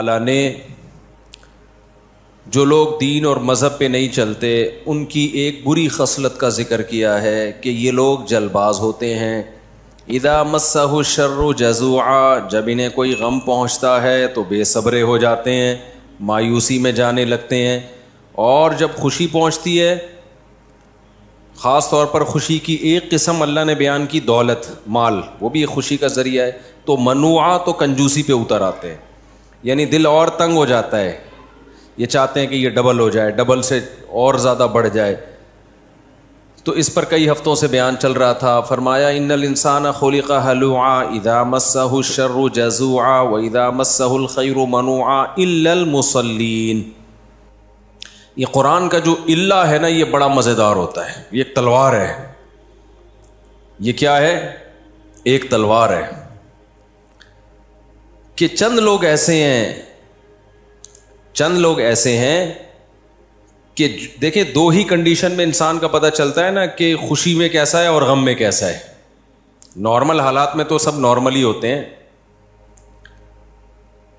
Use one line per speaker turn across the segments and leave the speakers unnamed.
اللہ نے جو لوگ دین اور مذہب پہ نہیں چلتے ان کی ایک بری خصلت کا ذکر کیا ہے کہ یہ لوگ جلد باز ہوتے ہیں. اذا مسہ الشر جزوعا، جب انہیں کوئی غم پہنچتا ہے تو بے صبرے ہو جاتے ہیں، مایوسی میں جانے لگتے ہیں. اور جب خوشی پہنچتی ہے، خاص طور پر خوشی کی ایک قسم اللہ نے بیان کی، دولت، مال، وہ بھی ایک خوشی کا ذریعہ ہے، تو منوعہ تو کنجوسی پہ اتر آتے ہیں. یعنی دل اور تنگ ہو جاتا ہے، یہ چاہتے ہیں کہ یہ ڈبل ہو جائے، ڈبل سے اور زیادہ بڑھ جائے. تو اس پر کئی ہفتوں سے بیان چل رہا تھا. فرمایا ان الانسان خلق ہلوعا اذا مسہ الشر جزوعا واذا مسہ الخیر منوعا الا المصلین. یہ قرآن کا جو الا ہے نا، یہ بڑا مزیدار ہوتا ہے. یہ ایک تلوار ہے. یہ کیا ہے؟ ایک تلوار ہے کہ چند لوگ ایسے ہیں کہ دیکھیں، دو ہی کنڈیشن میں انسان کا پتہ چلتا ہے نا کہ خوشی میں کیسا ہے اور غم میں کیسا ہے. نارمل حالات میں تو سب نارمل ہی ہوتے ہیں.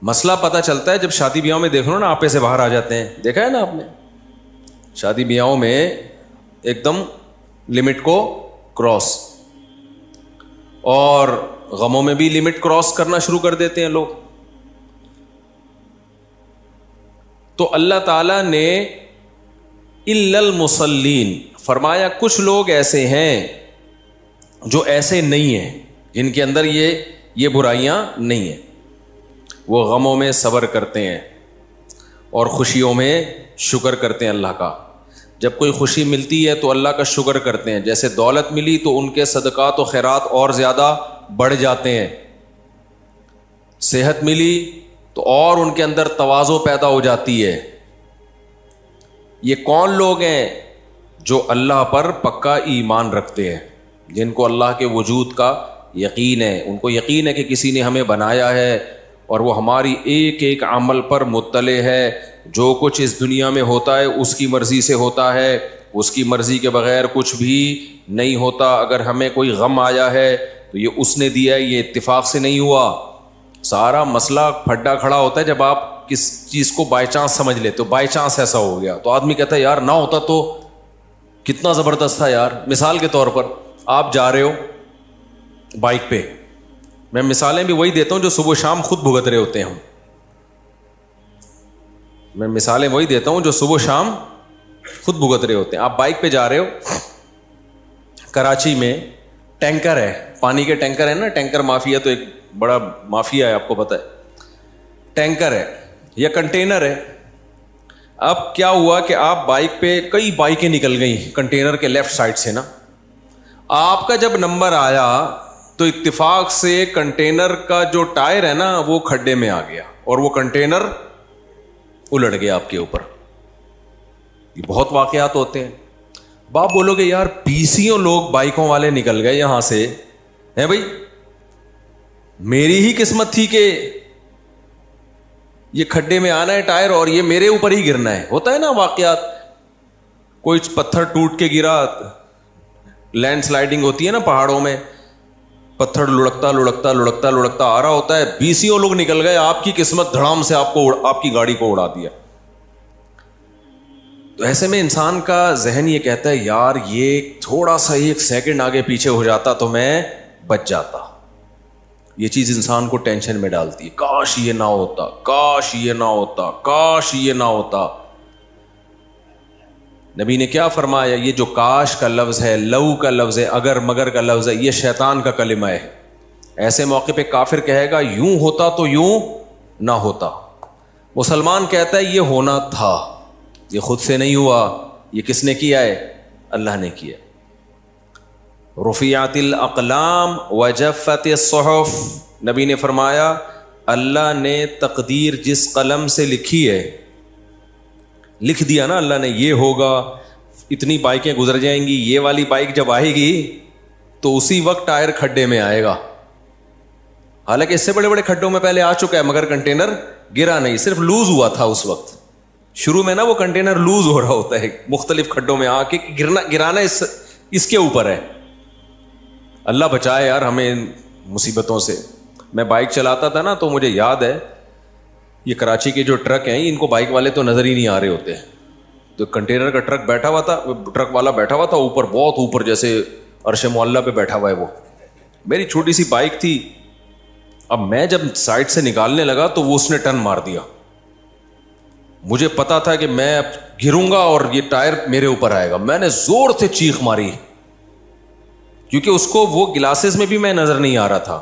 مسئلہ پتہ چلتا ہے جب شادی بیاہوں میں دیکھ لو نا، آپے سے باہر آ جاتے ہیں. دیکھا ہے نا آپ نے؟ شادی بیاہوں میں ایک دم لمٹ کو کراس، اور غموں میں بھی لمٹ کراس کرنا شروع کر دیتے ہیں لوگ. تو اللہ تعالیٰ نے الا المصلین فرمایا کچھ لوگ ایسے ہیں جو ایسے نہیں ہیں، جن کے اندر یہ برائیاں نہیں ہیں. وہ غموں میں صبر کرتے ہیں اور خوشیوں میں شکر کرتے ہیں اللہ کا. جب کوئی خوشی ملتی ہے تو اللہ کا شکر کرتے ہیں. جیسے دولت ملی تو ان کے صدقات و خیرات اور زیادہ بڑھ جاتے ہیں. صحت ملی تو اور ان کے اندر تواضع پیدا ہو جاتی ہے. یہ کون لوگ ہیں؟ جو اللہ پر پکا ایمان رکھتے ہیں، جن کو اللہ کے وجود کا یقین ہے. ان کو یقین ہے کہ کسی نے ہمیں بنایا ہے اور وہ ہماری ایک ایک عمل پر مطلع ہے. جو کچھ اس دنیا میں ہوتا ہے اس کی مرضی سے ہوتا ہے، اس کی مرضی کے بغیر کچھ بھی نہیں ہوتا. اگر ہمیں کوئی غم آیا ہے تو یہ اس نے دیا ہے، یہ اتفاق سے نہیں ہوا. سارا مسئلہ پھڈا کھڑا ہوتا ہے جب آپ کس چیز کو بائی چانس سمجھ لیتے ہو. بائی چانس ایسا ہو گیا تو آدمی کہتا ہے یار نہ ہوتا تو کتنا زبردست تھا یار. مثال کے طور پر آپ جا رہے ہو بائک پہ، میں مثالیں بھی وہی دیتا ہوں جو صبح شام خود بھگت رہے ہوتے ہیں. میں مثالیں وہی دیتا ہوں جو صبح شام خود بھگت رہے ہوتے ہیں. آپ بائک پہ جا رہے ہو، کراچی میں ٹینکر ہے، پانی کے ٹینکر ہے نا. ٹینکر مافیا تو ایک بڑا مافیا ہے، آپ کو پتہ ہے. ٹینکر ہے یا کنٹینر ہے. اب کیا ہوا کہ آپ بائک پہ، کئی بائکیں نکل گئیں کنٹینر کے لیفٹ سائڈ سے نا. آپ کا جب نمبر آیا تو اتفاق سے کنٹینر کا جو ٹائر ہے نا وہ کھڈے میں آ گیا اور وہ کنٹینر الٹ گیا آپ کے اوپر. یہ بہت واقعات ہوتے ہیں. باپ بولو گے یار 20 لوگ بائکوں والے نکل گئے یہاں سے ہیں بھائی، میری ہی قسمت تھی کہ یہ کھڈے میں آنا ہے ٹائر اور یہ میرے اوپر ہی گرنا ہے. ہوتا ہے نا واقعات. کوئی پتھر ٹوٹ کے گرا، لینڈ سلائڈنگ ہوتی ہے نا پہاڑوں میں، پتھر لڑکتا آ رہا ہوتا ہے. 20 لوگ نکل گئے، آپ کی قسمت دھڑام سے آپ کی گاڑی کو اڑا دیا. تو ایسے میں انسان کا ذہن یہ کہتا ہے یار یہ تھوڑا سا 1 سیکنڈ آگے پیچھے ہو جاتا تو میں بچ جاتا. یہ چیز انسان کو ٹینشن میں ڈالتی ہے. کاش یہ نہ ہوتا، کاش یہ نہ ہوتا، کاش یہ نہ ہوتا. نبی نے کیا فرمایا؟ یہ جو کاش کا لفظ ہے، لو کا لفظ ہے، اگر مگر کا لفظ ہے، یہ شیطان کا کلمہ ہے. ایسے موقع پہ کافر کہے گا یوں ہوتا تو یوں نہ ہوتا. مسلمان کہتا ہے یہ ہونا تھا، یہ خود سے نہیں ہوا. یہ کس نے کیا ہے؟ اللہ نے کیا. رفعت الاقلام وجفت الصحف، نبی نے فرمایا اللہ نے تقدیر جس قلم سے لکھی ہے، لکھ دیا نا اللہ نے یہ ہوگا، اتنی بائکیں گزر جائیں گی، یہ والی بائک جب آئے گی تو اسی وقت ٹائر کھڈے میں آئے گا. حالانکہ اس سے بڑے بڑے کھڈوں میں پہلے آ چکا ہے مگر کنٹینر گرا نہیں، صرف لوز ہوا تھا اس وقت. شروع میں نا وہ کنٹینر لوز ہو رہا ہوتا ہے مختلف کھڈوں میں آ کے، گرانا اس کے اوپر ہے. اللہ بچائے یار ہمیں ان مصیبتوں سے. میں بائک چلاتا تھا نا تو مجھے یاد ہے یہ کراچی کے جو ٹرک ہیں ان کو بائک والے تو نظر ہی نہیں آ رہے ہوتے ہیں. تو کنٹینر کا ٹرک بیٹھا ہوا تھا, ٹرک والا بیٹھا ہوا تھا اوپر, بہت اوپر, جیسے عرش معلیٰ پہ بیٹھا ہوا ہے وہ. میری چھوٹی سی بائک تھی. اب میں جب سائڈ سے نکالنے لگا تو وہ اس نے ٹرن مار دیا. مجھے پتا تھا کہ میں اب گروں گا اور یہ ٹائر میرے اوپر آئے گا. میں نے زور سے چیخ ماری کیونکہ اس کو وہ گلاسز میں بھی میں نظر نہیں آ رہا تھا.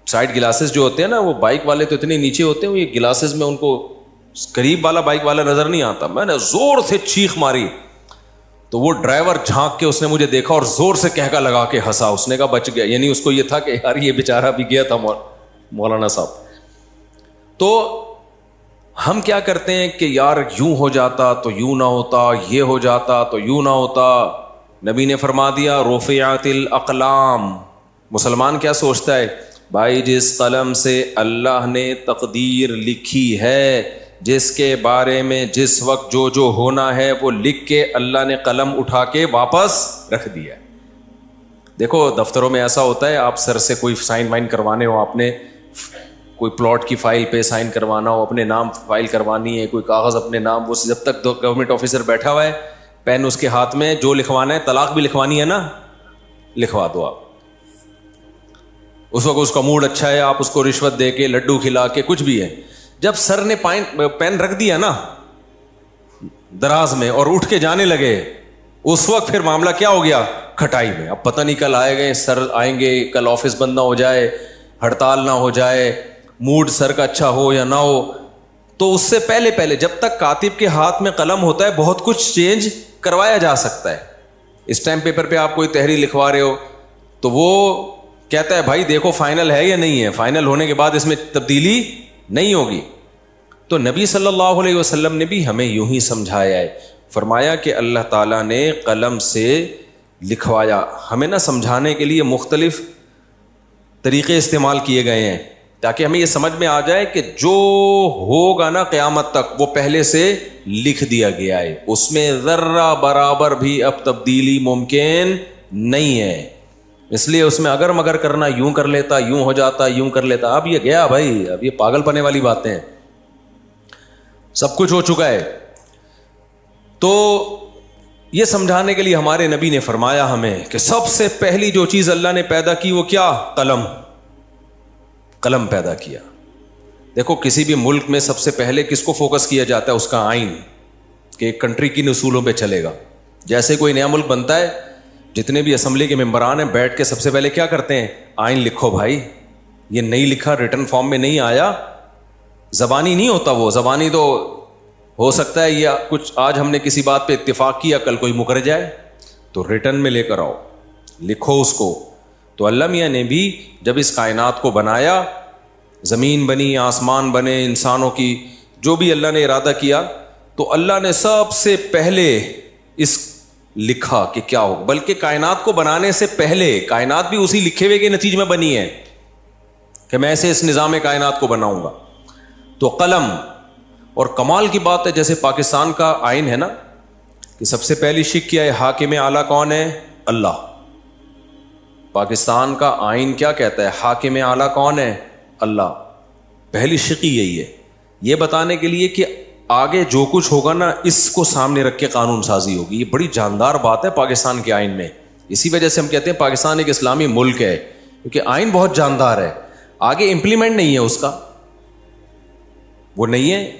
سائڈ گلاسز جو ہوتے ہیں نا, وہ بائک والے تو اتنے نیچے ہوتے ہیں, وہ یہ گلاسز میں ان کو قریب والا بائک والا نظر نہیں آتا. میں نے زور سے چیخ ماری تو وہ ڈرائیور جھانک کے اس نے مجھے دیکھا اور زور سے کہکا لگا کے ہنسا. اس نے کہا بچ گیا, یعنی اس کو یہ تھا کہ یار یہ بیچارہ بھی گیا تھا مولانا صاحب. تو ہم کیا کرتے ہیں کہ یار یوں ہو جاتا تو یوں نہ ہوتا, یہ ہو جاتا تو یوں نہ ہوتا. نبی نے فرما دیا رفعت الاقلام. مسلمان کیا سوچتا ہے, بھائی جس قلم سے اللہ نے تقدیر لکھی ہے, جس کے بارے میں جس وقت جو ہونا ہے وہ لکھ کے اللہ نے قلم اٹھا کے واپس رکھ دیا. دیکھو دفتروں میں ایسا ہوتا ہے, آپ سر سے کوئی سائن وائن کروانے ہو, آپ نے کوئی پلاٹ کی فائل پہ سائن کروانا ہو, اپنے نام فائل کوانی ہے, کوئی کاغذ اپنے نام, وہ جب تک گورنمنٹ آفیسر بیٹھا ہوا ہے, پین اس کے ہاتھ میں, جو لکھوانا ہے, طلاق بھی لکھوانی ہے نا, لکھوا دو آپ. اس وقت اس کا موڈ اچھا ہے, آپ اس کو رشوت دے کے, لڈو کھلا کے, کچھ بھی ہے. جب سر نے پین رکھ دیا نا دراز میں اور اٹھ کے جانے لگے, اس وقت پھر معاملہ کیا ہو گیا, کھٹائی میں. اب پتہ نہیں کل آئے گئے سر, آئیں گے کل آفس بند نہ ہو جائے, ہڑتال نہ ہو جائے, موڈ سر کا اچھا ہو یا نہ ہو. تو اس سے پہلے جب تک کاتب کے ہاتھ میں قلم ہوتا ہے بہت کچھ چینج کروایا جا سکتا ہے. اسٹیمپ پیپر پہ آپ کوئی تحریر لکھوا رہے ہو تو وہ کہتا ہے بھائی دیکھو فائنل ہے یا نہیں ہے, فائنل ہونے کے بعد اس میں تبدیلی نہیں ہوگی. تو نبی صلی اللہ علیہ وسلم نے بھی ہمیں یوں ہی سمجھایا ہے, فرمایا کہ اللہ تعالیٰ نے قلم سے لکھوایا. ہمیں نہ سمجھانے کے لیے مختلف طریقے استعمال کیے گئے ہیں تاکہ ہمیں یہ سمجھ میں آ جائے کہ جو ہوگا نا قیامت تک وہ پہلے سے لکھ دیا گیا ہے, اس میں ذرہ برابر بھی اب تبدیلی ممکن نہیں ہے. اس لیے اس میں اگر مگر کرنا, یوں کر لیتا, یوں ہو جاتا, یوں کر لیتا. اب یہ گیا بھائی, اب یہ پاگل پنے والی باتیں ہیں, سب کچھ ہو چکا ہے. تو یہ سمجھانے کے لیے ہمارے نبی نے فرمایا ہمیں کہ سب سے پہلی جو چیز اللہ نے پیدا کی وہ کیا, قلم پیدا کیا. دیکھو کسی بھی ملک میں سب سے پہلے کس کو فوکس کیا جاتا ہے, اس کا آئین, کہ ایک کنٹری کن اصولوں پہ چلے گا. جیسے کوئی نیا ملک بنتا ہے, جتنے بھی اسمبلی کے ممبران ہیں بیٹھ کے سب سے پہلے کیا کرتے ہیں, آئین لکھو بھائی. یہ نہیں لکھا, ریٹن فارم میں نہیں آیا, زبانی نہیں ہوتا وہ. زبانی تو ہو سکتا ہے یا کچھ آج ہم نے کسی بات پہ اتفاق کیا, کل کوئی مکر جائے, تو ریٹن میں لے کر آؤ, لکھو اس کو. تو اللہ میاں نے بھی جب اس کائنات کو بنایا, زمین بنی, آسمان بنے, انسانوں کی جو بھی اللہ نے ارادہ کیا, تو اللہ نے سب سے پہلے اس لکھا کہ کیا ہو. بلکہ کائنات کو بنانے سے پہلے کائنات بھی اسی لکھے ہوئے کے نتیجے میں بنی ہے کہ میں ایسے اس نظام کائنات کو بناؤں گا. تو قلم. اور کمال کی بات ہے, جیسے پاکستان کا آئین ہے نا, کہ سب سے پہلی شک کیا ہے, حاکم اعلیٰ کون ہے, اللہ. پاکستان کا آئین کیا کہتا ہے, حاکم اعلیٰ کون ہے, اللہ. پہلی شک ہی یہی ہے, یہ بتانے کے لیے کہ آگے جو کچھ ہوگا نا اس کو سامنے رکھ کے قانون سازی ہوگی. یہ بڑی جاندار بات ہے پاکستان کے آئین میں. اسی وجہ سے ہم کہتے ہیں پاکستان ایک اسلامی ملک ہے, کیونکہ آئین بہت جاندار ہے. آگے امپلیمنٹ نہیں ہے اس کا, وہ نہیں ہے.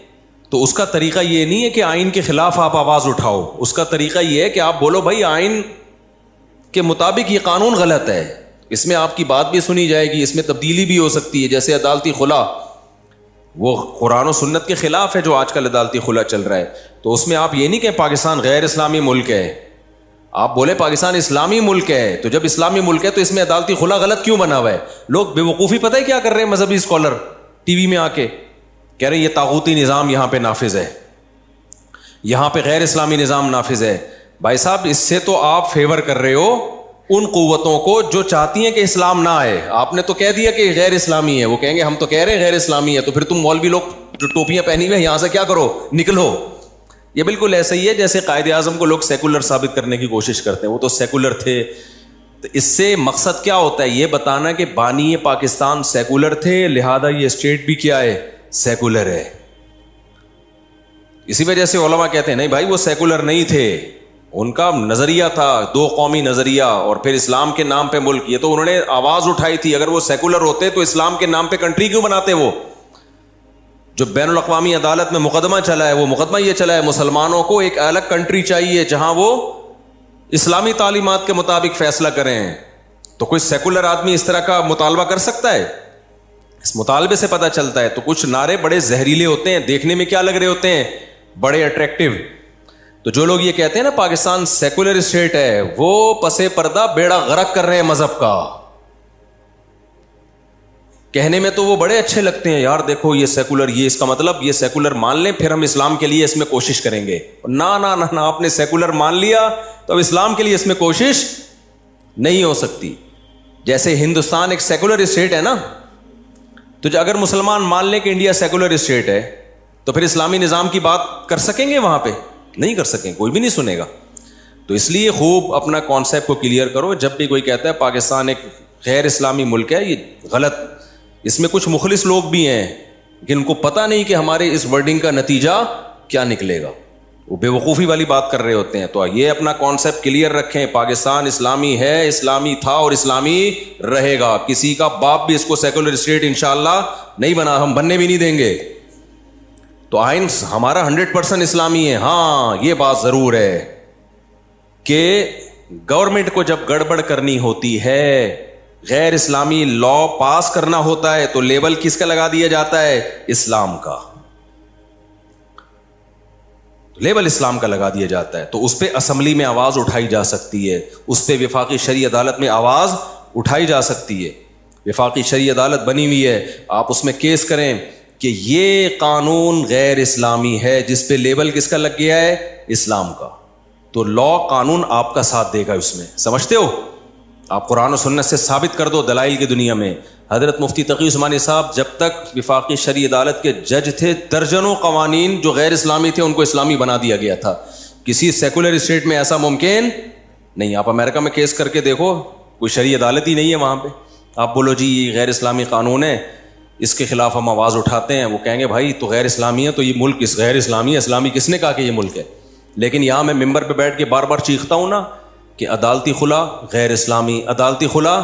تو اس کا طریقہ یہ نہیں ہے کہ آئین کے خلاف آپ آواز اٹھاؤ, اس کا طریقہ یہ ہے کہ آپ بولو بھائی آئین کے مطابق یہ قانون غلط ہے, اس میں آپ کی بات بھی سنی جائے گی, اس میں تبدیلی بھی ہو سکتی ہے. جیسے عدالتی خلا, وہ قرآن و سنت کے خلاف ہے جو آج کل عدالتی خلا چل رہا ہے. تو اس میں آپ یہ نہیں کہ پاکستان غیر اسلامی ملک ہے, آپ بولے پاکستان اسلامی ملک ہے. تو جب اسلامی ملک ہے تو اس میں عدالتی خلا غلط کیوں بنا ہوا ہے؟ لوگ بے وقوفی پتہ ہے کیا کر رہے ہیں, مذہبی اسکالر ٹی وی میں آ کے کہہ رہے ہیں یہ طاغوتی نظام یہاں پہ نافذ ہے, یہاں پہ غیر اسلامی نظام نافذ ہے. بھائی صاحب اس سے تو آپ فیور کر رہے ہو ان قوتوں کو جو چاہتی ہیں کہ اسلام نہ آئے. آپ نے تو کہہ دیا کہ غیر اسلامی ہے, وہ کہیں گے ہم تو کہہ رہے ہیں غیر اسلامی ہے, تو پھر تم مولوی لوگ جو ٹوپیاں پہنی ہوئے یہاں سے کیا کرو, نکلو. یہ بالکل ایسا ہی ہے جیسے قائد اعظم کو لوگ سیکولر ثابت کرنے کی کوشش کرتے ہیں, وہ تو سیکولر تھے. تو اس سے مقصد کیا ہوتا ہے, یہ بتانا کہ بانی پاکستان سیکولر تھے, لہذا یہ اسٹیٹ بھی کیا ہے, سیکولر ہے. اسی وجہ سے علماء کہتے ہیں نہیں بھائی وہ سیکولر نہیں تھے, ان کا نظریہ تھا دو قومی نظریہ اور پھر اسلام کے نام پہ ملک. یہ تو انہوں نے آواز اٹھائی تھی, اگر وہ سیکولر ہوتے تو اسلام کے نام پہ کنٹری کیوں بناتے؟ وہ جو بین الاقوامی عدالت میں مقدمہ چلا ہے وہ مقدمہ یہ چلا ہے مسلمانوں کو ایک الگ کنٹری چاہیے جہاں وہ اسلامی تعلیمات کے مطابق فیصلہ کریں. تو کوئی سیکولر آدمی اس طرح کا مطالبہ کر سکتا ہے؟ اس مطالبے سے پتہ چلتا ہے. تو کچھ نعرے بڑے زہریلے ہوتے ہیں, دیکھنے میں کیا لگ رہے ہوتے ہیں؟ بڑے اٹریکٹیو. تو جو لوگ یہ کہتے ہیں نا پاکستان سیکولر اسٹیٹ ہے, وہ پسے پردہ بیڑا غرق کر رہے ہیں مذہب کا. کہنے میں تو وہ بڑے اچھے لگتے ہیں, یار دیکھو یہ سیکولر, یہ اس کا مطلب یہ سیکولر مان لیں پھر ہم اسلام کے لیے اس میں کوشش کریں گے. نہ نہ نہ, آپ نے سیکولر مان لیا تو اب اسلام کے لیے اس میں کوشش نہیں ہو سکتی. جیسے ہندوستان ایک سیکولر اسٹیٹ ہے نا, تو اگر مسلمان مان لیں کہ انڈیا سیکولر اسٹیٹ ہے تو پھر اسلامی نظام کی بات کر سکیں گے وہاں پہ؟ نہیں کر سکیں, کوئی بھی نہیں سنے گا. تو اس لیے خوب اپنا کانسیپٹ کو کلیئر کرو. جب بھی کوئی کہتا ہے پاکستان ایک غیر اسلامی ملک ہے, یہ غلط. اس میں کچھ مخلص لوگ بھی ہیں لیکن ان کو پتہ نہیں کہ ہمارے اس ورڈنگ کا نتیجہ کیا نکلے گا, وہ بے وقوفی والی بات کر رہے ہوتے ہیں. تو یہ اپنا کانسیپٹ کلیئر رکھیں, پاکستان اسلامی ہے, اسلامی تھا اور اسلامی رہے گا. کسی کا باپ بھی اس کو سیکولر اسٹیٹ انشاءاللہ نہیں بنا, ہم بننے بھی نہیں دیں گے. تو آئین ہمارا 100% اسلامی ہے. ہاں یہ بات ضرور ہے کہ گورنمنٹ کو جب گڑبڑ کرنی ہوتی ہے, غیر اسلامی لا پاس کرنا ہوتا ہے, تو لیبل کس کا لگا دیا جاتا ہے؟ اسلام کا. لیبل اسلام کا لگا دیا جاتا ہے. تو اس پہ اسمبلی میں آواز اٹھائی جا سکتی ہے, اس پہ وفاقی شرعی عدالت میں آواز اٹھائی جا سکتی ہے. وفاقی شرعی عدالت بنی ہوئی ہے, آپ اس میں کیس کریں کہ یہ قانون غیر اسلامی ہے جس پہ لیبل کس کا لگ گیا ہے؟ اسلام کا. تو لا قانون آپ کا ساتھ دے گا اس میں, سمجھتے ہو؟ آپ قرآن و سنت سے ثابت کر دو دلائل کی دنیا میں. حضرت مفتی تقی عثمانی صاحب جب تک وفاقی شرعی عدالت کے جج تھے, درجنوں قوانین جو غیر اسلامی تھے ان کو اسلامی بنا دیا گیا تھا. کسی سیکولر اسٹیٹ میں ایسا ممکن نہیں. آپ امریکہ میں کیس کر کے دیکھو, کوئی شرعی عدالت ہی نہیں ہے وہاں پہ. آپ بولو جی یہ غیر اسلامی قانون ہے, اس کے خلاف ہم آواز اٹھاتے ہیں, وہ کہیں گے بھائی تو غیر اسلامی ہے تو یہ ملک اس غیر اسلامی ہے, اسلامی کس نے کہا کہ یہ ملک ہے؟ لیکن یہاں میں ممبر پہ بیٹھ کے بار بار چیختا ہوں نا کہ عدالتی خلا غیر اسلامی, عدالتی خلا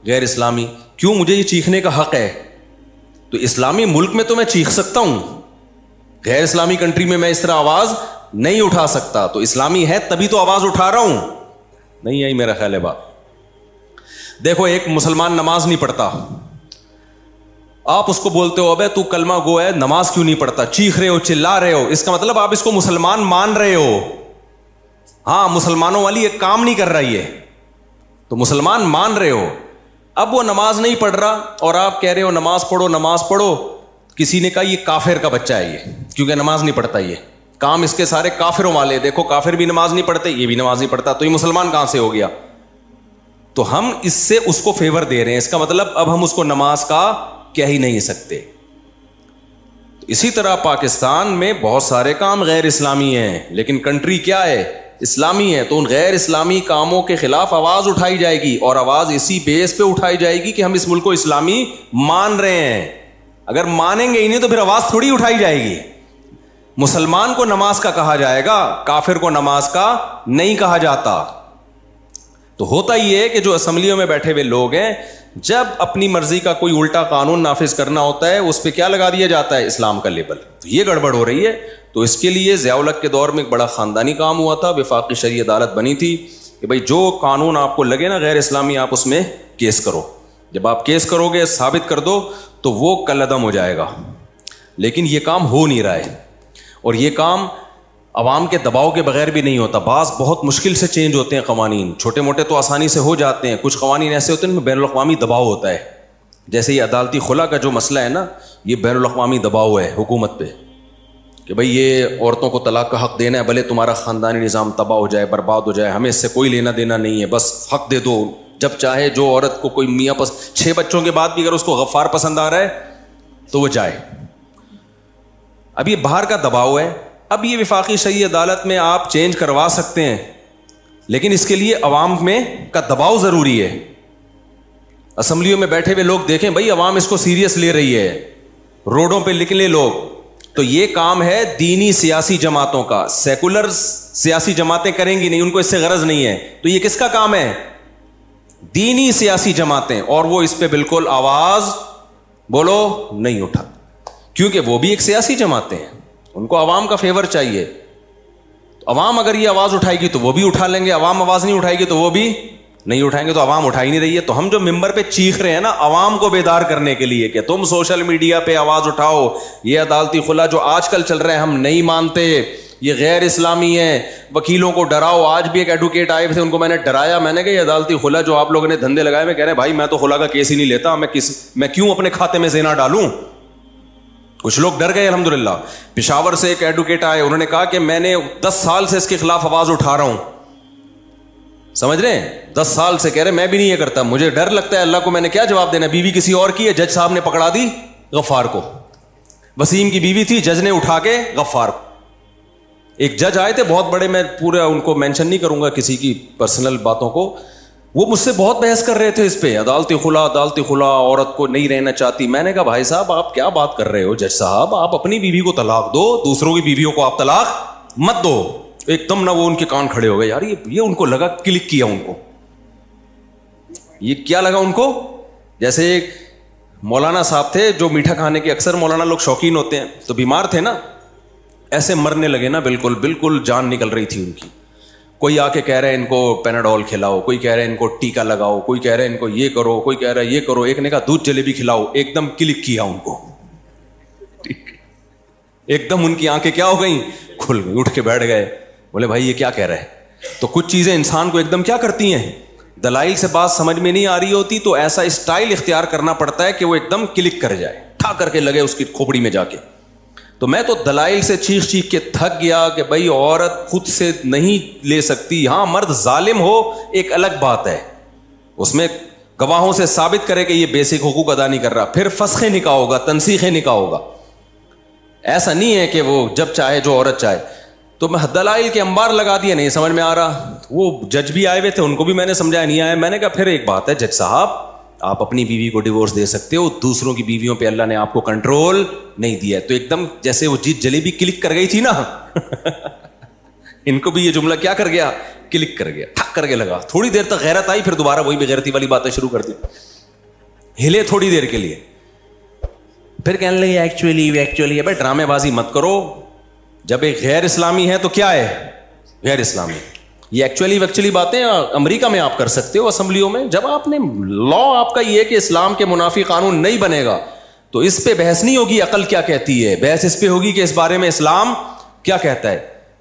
غیر اسلامی. کیوں مجھے یہ چیخنے کا حق ہے؟ تو اسلامی ملک میں تو میں چیخ سکتا ہوں, غیر اسلامی کنٹری میں اس طرح آواز نہیں اٹھا سکتا. تو اسلامی ہے تبھی تو آواز اٹھا رہا ہوں. نہیں یہی میرا خیال ہے بات. دیکھو ایک مسلمان نماز نہیں پڑھتا, آپ اس کو بولتے ہو ابے تو کلمہ گو ہے, نماز کیوں نہیں پڑھتا؟ چیخ رہے ہو, چلا رہے ہو, اس کا مطلب آپ اس کو مسلمان مان رہے ہو. ہاں مسلمانوں والی ایک کام نہیں کر رہا یہ, تو مسلمان مان رہے ہو. اب وہ نماز نہیں پڑھ رہا اور آپ کہہ رہے ہو نماز پڑھو نماز پڑھو. کسی نے کہا یہ کافر کا بچہ ہے یہ, کیونکہ نماز نہیں پڑھتا, یہ کام اس کے سارے کافروں والے. دیکھو کافر بھی نماز نہیں پڑھتے, یہ بھی نماز نہیں پڑھتا, تو یہ مسلمان کہاں سے ہو گیا؟ تو ہم اس سے اس کو فیور دے رہے ہیں. اس کا مطلب اب ہم اس کو نماز کا کہہ ہی نہیں سکتے. اسی طرح پاکستان میں بہت سارے کام غیر اسلامی ہیں لیکن کنٹری کیا ہے؟ اسلامی ہے. تو ان غیر اسلامی کاموں کے خلاف آواز اٹھائی جائے گی, اور آواز اسی بیس پہ اٹھائی جائے گی کہ ہم اس ملک کو اسلامی مان رہے ہیں. اگر مانیں گے ہی نہیں تو پھر آواز تھوڑی اٹھائی جائے گی. مسلمان کو نماز کا کہا جائے گا, کافر کو نماز کا نہیں کہا جاتا. تو ہوتا یہ ہے کہ جو اسمبلیوں میں بیٹھے ہوئے لوگ ہیں, جب اپنی مرضی کا کوئی الٹا قانون نافذ کرنا ہوتا ہے اس پہ کیا لگا دیا جاتا ہے؟ اسلام کا لیبل. تو یہ گڑبڑ ہو رہی ہے. تو اس کے لیے ضیاء الحق کے دور میں ایک بڑا خاندانی کام ہوا تھا, وفاقی شرعی عدالت بنی تھی کہ بھائی جو قانون آپ کو لگے نا غیر اسلامی, آپ اس میں کیس کرو. جب آپ کیس کرو گے, ثابت کر دو, تو وہ کالعدم ہو جائے گا. لیکن یہ کام ہو نہیں رہا ہے, اور یہ کام عوام کے دباؤ کے بغیر بھی نہیں ہوتا. بعض بہت مشکل سے چینج ہوتے ہیں قوانین, چھوٹے موٹے تو آسانی سے ہو جاتے ہیں, کچھ قوانین ایسے ہوتے ہیں ان میں بین الاقوامی دباؤ ہوتا ہے. جیسے یہ عدالتی خلا کا جو مسئلہ ہے نا, یہ بین الاقوامی دباؤ ہے حکومت پہ کہ بھئی یہ عورتوں کو طلاق کا حق دینا ہے, بھلے تمہارا خاندانی نظام تباہ ہو جائے, برباد ہو جائے, ہمیں اس سے کوئی لینا دینا نہیں ہے, بس حق دے دو. جب چاہے جو عورت کو کوئی میاں 6 بچوں کے بعد بھی اگر اس کو غفار پسند آ رہا ہے تو وہ جائے. اب یہ باہر کا دباؤ ہے. اب یہ وفاقی شرعی عدالت میں آپ چینج کروا سکتے ہیں, لیکن اس کے لیے عوام میں کا دباؤ ضروری ہے. اسمبلیوں میں بیٹھے ہوئے لوگ دیکھیں بھائی عوام اس کو سیریس لے رہی ہے, روڈوں پہ نکلے لوگ. تو یہ کام ہے دینی سیاسی جماعتوں کا. سیکولر سیاسی جماعتیں کریں گی نہیں, ان کو اس سے غرض نہیں ہے. تو یہ کس کا کام ہے؟ دینی سیاسی جماعتیں. اور وہ اس پہ بالکل آواز بولو نہیں اٹھا, کیونکہ وہ بھی ایک سیاسی جماعتیں ہیں, ان کو عوام کا فیور چاہیے. عوام اگر یہ آواز اٹھائے گی تو وہ بھی اٹھا لیں گے, عوام آواز نہیں اٹھائے گی تو وہ بھی نہیں اٹھائیں گے. تو عوام اٹھا ہی نہیں رہی ہے. تو ہم جو ممبر پہ چیخ رہے ہیں نا عوام کو بیدار کرنے کے لیے کہ تم سوشل میڈیا پہ آواز اٹھاؤ, یہ عدالتی خلا جو آج کل چل رہا ہے ہم نہیں مانتے, یہ غیر اسلامی ہے, وکیلوں کو ڈراؤ. آج بھی ایک ایڈوکیٹ آئے تھے, ان کو میں نے ڈرایا, میں نے کہا یہ عدالتی خلا جو آپ لوگوں نے دھندے لگائے, میں کہہ رہے ہیں بھائی میں تو خلا کا کیس ہی نہیں لیتا, میں کیوں اپنے کھاتے میں زنا ڈالوں. کچھ لوگ ڈر گئے. الحمدللہ پشاور سے ایک ایڈوکیٹ آئے, انہوں نے کہا کہ میں نے 10 سال سے اس کے خلاف آواز اٹھا رہا ہوں. سمجھ رہے ہیں, 10 سال سے کہہ رہے میں بھی نہیں یہ کرتا, مجھے ڈر لگتا ہے اللہ کو میں نے کیا جواب دینا. بیوی کسی اور کی ہے, جج صاحب نے پکڑا دی غفار کو. وسیم کی بیوی تھی, جج نے اٹھا کے غفار کو. ایک جج آئے تھے بہت بڑے, میں پورا ان کو مینشن نہیں کروں گا کسی کی پرسنل باتوں کو, وہ مجھ سے بہت بحث کر رہے تھے اس پہ, عدالتی خلا عورت کو نہیں رہنا چاہتی. میں نے کہا بھائی صاحب آپ کیا بات کر رہے ہو, جج صاحب آپ اپنی بیوی کو طلاق دو, دوسروں کی بیویوں کو آپ طلاق مت دو. ایک دم نہ وہ ان کے کان کھڑے ہو گئے. یار یہ ان کو لگا, کلک کیا ان کو, یہ کیا لگا ان کو, جیسے ایک مولانا صاحب تھے جو میٹھا کھانے کے اکثر مولانا لوگ شوقین ہوتے ہیں, تو بیمار تھے نا, ایسے مرنے لگے نا, بالکل جان نکل رہی تھی ان کی. کوئی آ کے کہہ رہے ہیں ان کو پیناڈول کھلاؤ, کوئی کہہ رہے ہیں ان کو ٹیکا لگاؤ, کوئی کہہ رہے ہیں ان کو یہ کرو, کوئی کہہ رہا ہے یہ کرو. ایک نے کہا دودھ جلیبی کھلاؤ, ایک دم کلک کیا ان کو, ایک دم ان کی آنکھیں کیا ہو گئیں, کھل گئی, اٹھ کے بیٹھ گئے. بولے بھائی یہ کیا کہہ رہے ہیں. تو کچھ چیزیں انسان کو ایک دم کیا کرتی ہیں, دلائل سے بات سمجھ میں نہیں آ رہی ہوتی تو ایسا اسٹائل اختیار کرنا پڑتا ہے کہ وہ ایک دم کلک کر جائے, ٹھا کر کے لگے اس کی کھوپڑی میں جا کے. تو میں تو دلائل سے چیخ کے تھک گیا کہ بھائی عورت خود سے نہیں لے سکتی. ہاں مرد ظالم ہو ایک الگ بات ہے, اس میں گواہوں سے ثابت کرے کہ یہ بیسک حقوق ادا نہیں کر رہا, پھر فسخ نکاح ہوگا, تنسیخ نکاح ہوگا. ایسا نہیں ہے کہ وہ جب چاہے جو عورت چاہے. تو میں دلائل کے انبار لگا دیا, نہیں سمجھ میں آ رہا. وہ جج بھی آئے ہوئے تھے, ان کو بھی میں نے سمجھایا, نہیں آیا. میں نے کہا پھر ایک بات ہے جج صاحب, آپ اپنی بیوی کو ڈیورس دے سکتے ہو, دوسروں کی بیویوں پہ اللہ نے آپ کو کنٹرول نہیں دیا. تو ایک دم جیسے وہ جلیبی کلک کر گئی تھی نا ان کو بھی یہ جملہ کیا کر گیا, کلک کر گیا, ٹھک کر کے لگا. تھوڑی دیر تک غیرت آئی, پھر دوبارہ وہی بغیرتی والی باتیں شروع کر دی, ہلے تھوڑی دیر کے لیے, پھر کہنے لگے ایکچولی. بھائی ڈرامے بازی مت کرو. جب ایک غیر اسلامی ہے تو کیا ہے, غیر اسلامی. یہ ایکچولی باتیں امریکہ میں آپ کر سکتے ہو, اسمبلیوں میں. جب آپ نے لا آپ کا یہ کہ اسلام کے منافی قانون نہیں بنے گا, تو اس پہ بحث نہیں ہوگی عقل کیا کہتی ہے, بحث اس پہ ہوگی کہ اس بارے میں اسلام کیا کہتا ہے.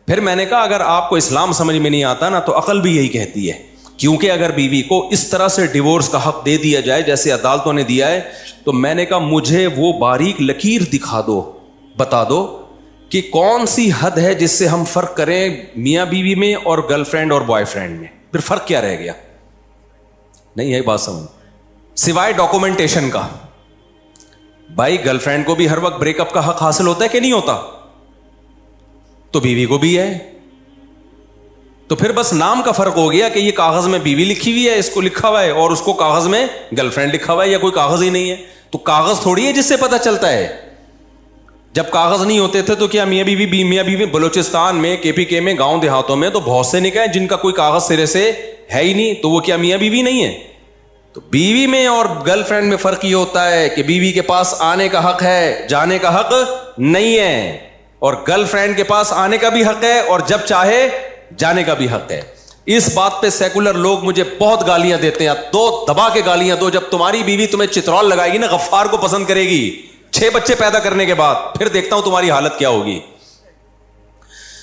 پھر میں نے کہا اگر آپ کو اسلام سمجھ میں نہیں آتا نا, تو عقل بھی یہی کہتی ہے. کیونکہ اگر بیوی کو اس طرح سے ڈیورس کا حق دے دیا جائے جیسے عدالتوں نے دیا ہے, تو میں نے کہا مجھے وہ باریک لکیر دکھا دو, بتا دو کہ کون سی حد ہے جس سے ہم فرق کریں میاں بیوی میں اور گرل فرینڈ اور بوائے فرینڈ میں. پھر فرق کیا رہ گیا, نہیں یہی بات سمجھ, سوائے ڈاکومنٹیشن کا. بھائی گرل فرینڈ کو بھی ہر وقت بریک اپ کا حق حاصل ہوتا ہے کہ نہیں ہوتا, تو بیوی کو بھی ہے. تو پھر بس نام کا فرق ہو گیا کہ یہ کاغذ میں بیوی لکھی ہوئی ہے, اس کو لکھا ہوا ہے, اور اس کو کاغذ میں گرل فرینڈ لکھا ہوا ہے, یا کوئی کاغذ ہی نہیں ہے. تو کاغذ تھوڑی ہے جس سے پتہ چلتا ہے. جب کاغذ نہیں ہوتے تھے تو کیا میاں بیوی بلوچستان میں, KPK میں, گاؤں دیہاتوں میں تو بہت سے نکاح جن کا کوئی کاغذ سرے سے ہے ہی نہیں, تو وہ کیا میاں بیوی نہیں ہے. تو بیوی میں اور گرل فرینڈ میں فرق یہ ہوتا ہے کہ بیوی کے پاس آنے کا حق ہے, جانے کا حق نہیں ہے, اور گرل فرینڈ کے پاس آنے کا بھی حق ہے اور جب چاہے جانے کا بھی حق ہے. اس بات پہ سیکولر لوگ مجھے بہت گالیاں دیتے ہیں. دو دبا کے گالیاں دو. جب تمہاری بیوی تمہیں چترول لگائے گی نا, غفار کو پسند کرے گی 6 بچے پیدا کرنے کے بعد, پھر دیکھتا ہوں تمہاری حالت کیا ہوگی.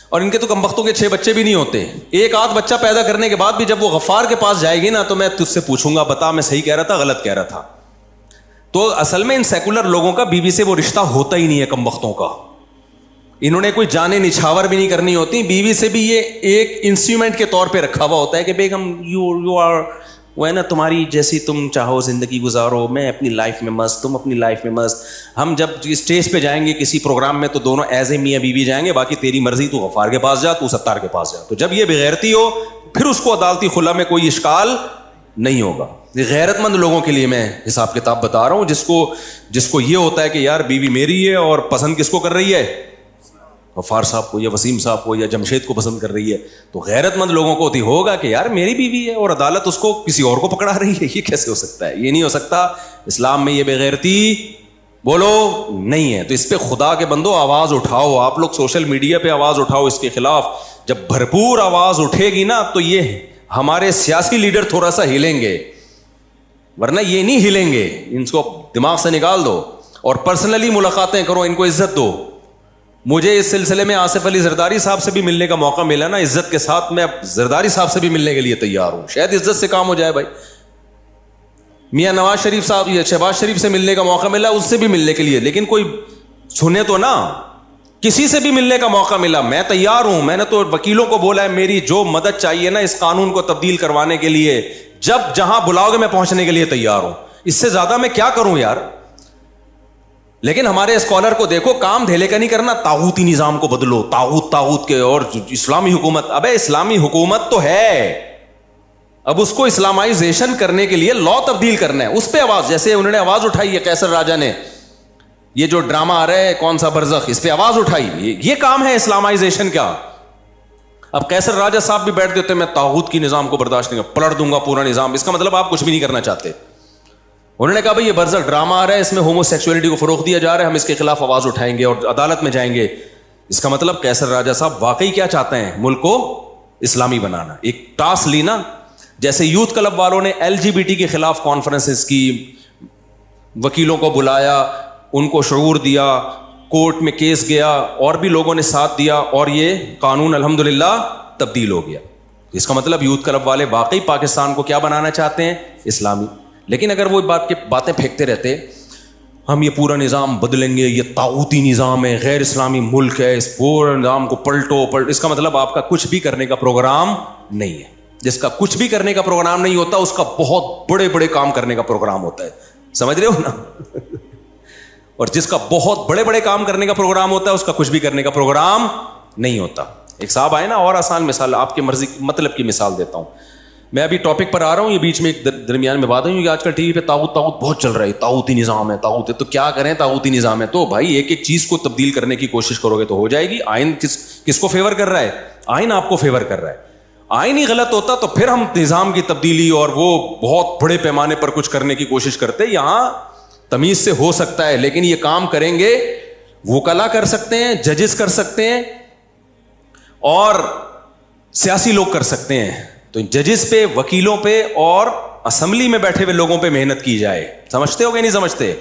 اور ان کے تو کمبختوں کے 6 بچے بھی نہیں ہوتے. ایک آدھ بچہ پیدا کرنے کے بعد بھی جب وہ غفار کے پاس جائے گی نا, تو میں تجھ سے پوچھوں گا بتا میں صحیح کہہ رہا تھا غلط کہہ رہا تھا. تو اصل میں ان سیکولر لوگوں کا بیوی سے وہ رشتہ ہوتا ہی نہیں ہے کمبختوں کا. انہوں نے کوئی جانے نچھاور بھی نہیں کرنی ہوتی. بیوی سے بھی یہ ایک انسٹرومنٹ کے طور پہ رکھا ہوا ہوتا ہے کہ بیگم یو آر, وہ ہے نا تمہاری جیسی تم چاہو زندگی گزارو, میں اپنی لائف میں مست, تم اپنی لائف میں مست. ہم جب اسٹیج پہ جائیں گے کسی پروگرام میں تو دونوں ایز اے میاں بیوی جائیں گے, باقی تیری مرضی, تو غفار کے پاس جا, تو ستار کے پاس جا. تو جب یہ بغیرتی ہو پھر اس کو عدالتی خلا میں کوئی اشکال نہیں ہوگا. غیرت مند لوگوں کے لیے میں حساب کتاب بتا رہا ہوں, جس کو یہ ہوتا ہے کہ یار بیوی میری ہے اور پسند کس کو کر رہی ہے, غفار صاحب کو یا وسیم صاحب کو یا جمشید کو پسند کر رہی ہے. تو غیرت مند لوگوں کو ہوگا کہ یار میری بیوی ہے اور عدالت اس کو کسی اور کو پکڑا رہی ہے. یہ کیسے ہو سکتا ہے؟ یہ نہیں ہو سکتا. اسلام میں یہ بے غیرتی بولو نہیں ہے. تو اس پہ خدا کے بندو آواز اٹھاؤ. آپ لوگ سوشل میڈیا پہ آواز اٹھاؤ اس کے خلاف. جب بھرپور آواز اٹھے گی نا تو یہ ہمارے سیاسی لیڈر تھوڑا سا ہلیں گے, ورنہ یہ نہیں ہلیں گے. ان کو دماغ سے نکال دو اور پرسنلی ملاقاتیں کرو, ان کو عزت دو. مجھے اس سلسلے میں آصف علی زرداری صاحب سے بھی ملنے کا موقع ملا نا, عزت کے ساتھ میں اب زرداری صاحب سے بھی ملنے کے لیے تیار ہوں. شاید عزت سے کام ہو جائے بھائی. میاں نواز شریف صاحب یا شہباز شریف سے ملنے کا موقع ملا, اس سے بھی ملنے کے لیے, لیکن کوئی سنے تو نا. کسی سے بھی ملنے کا موقع ملا میں تیار ہوں. میں نے تو وکیلوں کو بولا ہے میری جو مدد چاہیے نا اس قانون کو تبدیل کروانے کے لیے, جب جہاں بلاؤ گے میں پہنچنے کے لیے تیار ہوں. اس سے زیادہ میں کیا کروں یار. لیکن ہمارے اسکالر کو دیکھو, کام دھیلے کا نہیں کرنا, طاغوتی نظام کو بدلو, طاغوت کے, اور اسلامی حکومت. ابے اسلامی حکومت تو ہے, اب اس کو اسلامائزیشن کرنے کے لیے لا تبدیل کرنا ہے. اس پہ آواز, جیسے انہوں نے آواز اٹھائی ہے قیصر راجہ نے, یہ جو ڈرامہ آ رہا ہے کون سا برزخ, اس پہ آواز اٹھائی. یہ کام ہے اسلامائزیشن کا. اب قیصر راجہ صاحب بھی بیٹھ دیتے, میں طاغوت کی نظام کو برداشت نہیں, پلٹ دوں گا پورا نظام. اس کا مطلب آپ کچھ بھی نہیں کرنا چاہتے. انہوں نے کہا بھائی یہ برزخ ڈرامہ آ رہا ہے, اس میں ہومو سیکسولیٹی کو فروغ دیا جا رہا ہے, ہم اس کے خلاف آواز اٹھائیں گے اور عدالت میں جائیں گے. اس کا مطلب قیصر راجہ صاحب واقعی کیا چاہتے ہیں, ملک کو اسلامی بنانا. ایک ٹاسک لی نا, جیسے یوتھ کلب والوں نے LGBT کے خلاف کانفرنسز کی, وکیلوں کو بلایا, ان کو شعور دیا, کورٹ میں کیس گیا, اور بھی لوگوں نے ساتھ دیا, اور یہ قانون الحمدللہ تبدیل ہو گیا. اس کا مطلب یوتھ کلب والے واقعی پاکستان کو کیا بنانا چاہتے ہیں, اسلامی. لیکن اگر وہ باتیں پھینکتے رہتے, ہم یہ پورا نظام بدلیں گے, یہ طاغوتی نظام ہے, غیر اسلامی ملک ہے, اس پورے نظام کو پلٹو, اس کا مطلب آپ کا کچھ بھی کرنے کا پروگرام نہیں ہے. جس کا کچھ بھی کرنے کا پروگرام نہیں ہوتا اس کا بہت بڑے بڑے کام کرنے کا پروگرام ہوتا ہے. سمجھ رہے ہو نا. اور جس کا بہت بڑے بڑے کام کرنے کا پروگرام ہوتا ہے اس کا کچھ بھی کرنے کا پروگرام نہیں ہوتا. ایک صاحب آئے نا, اور آسان مثال, آپ کی مرضی مطلب کی مثال دیتا ہوں. میں ابھی ٹاپک پر آ رہا ہوں, یہ بیچ میں ایک درمیان میں بات ہے کہ آج کل ٹی وی پہ طاغوت بہت چل رہا ہے, طاغوتی نظام ہے, طاغوت ہے. تو کیا کریں, طاغوتی نظام ہے تو بھائی ایک ایک چیز کو تبدیل کرنے کی کوشش کرو گے تو ہو جائے گی. آئین کس کو فیور کر رہا ہے, آئین آپ کو فیور کر رہا ہے. آئین ہی غلط ہوتا تو پھر ہم نظام کی تبدیلی اور وہ بہت بڑے پیمانے پر کچھ کرنے کی کوشش کرتے. یہاں تمیز سے ہو سکتا ہے, لیکن یہ کام کریں گے وکلا کر سکتے ہیں, ججز کر سکتے ہیں, اور سیاسی لوگ کر سکتے ہیں. تو ججز پہ, وکیلوں پہ, اور اسمبلی میں بیٹھے ہوئے لوگوں پہ محنت کی جائے. سمجھتے ہو کہ نہیں سمجھتے؟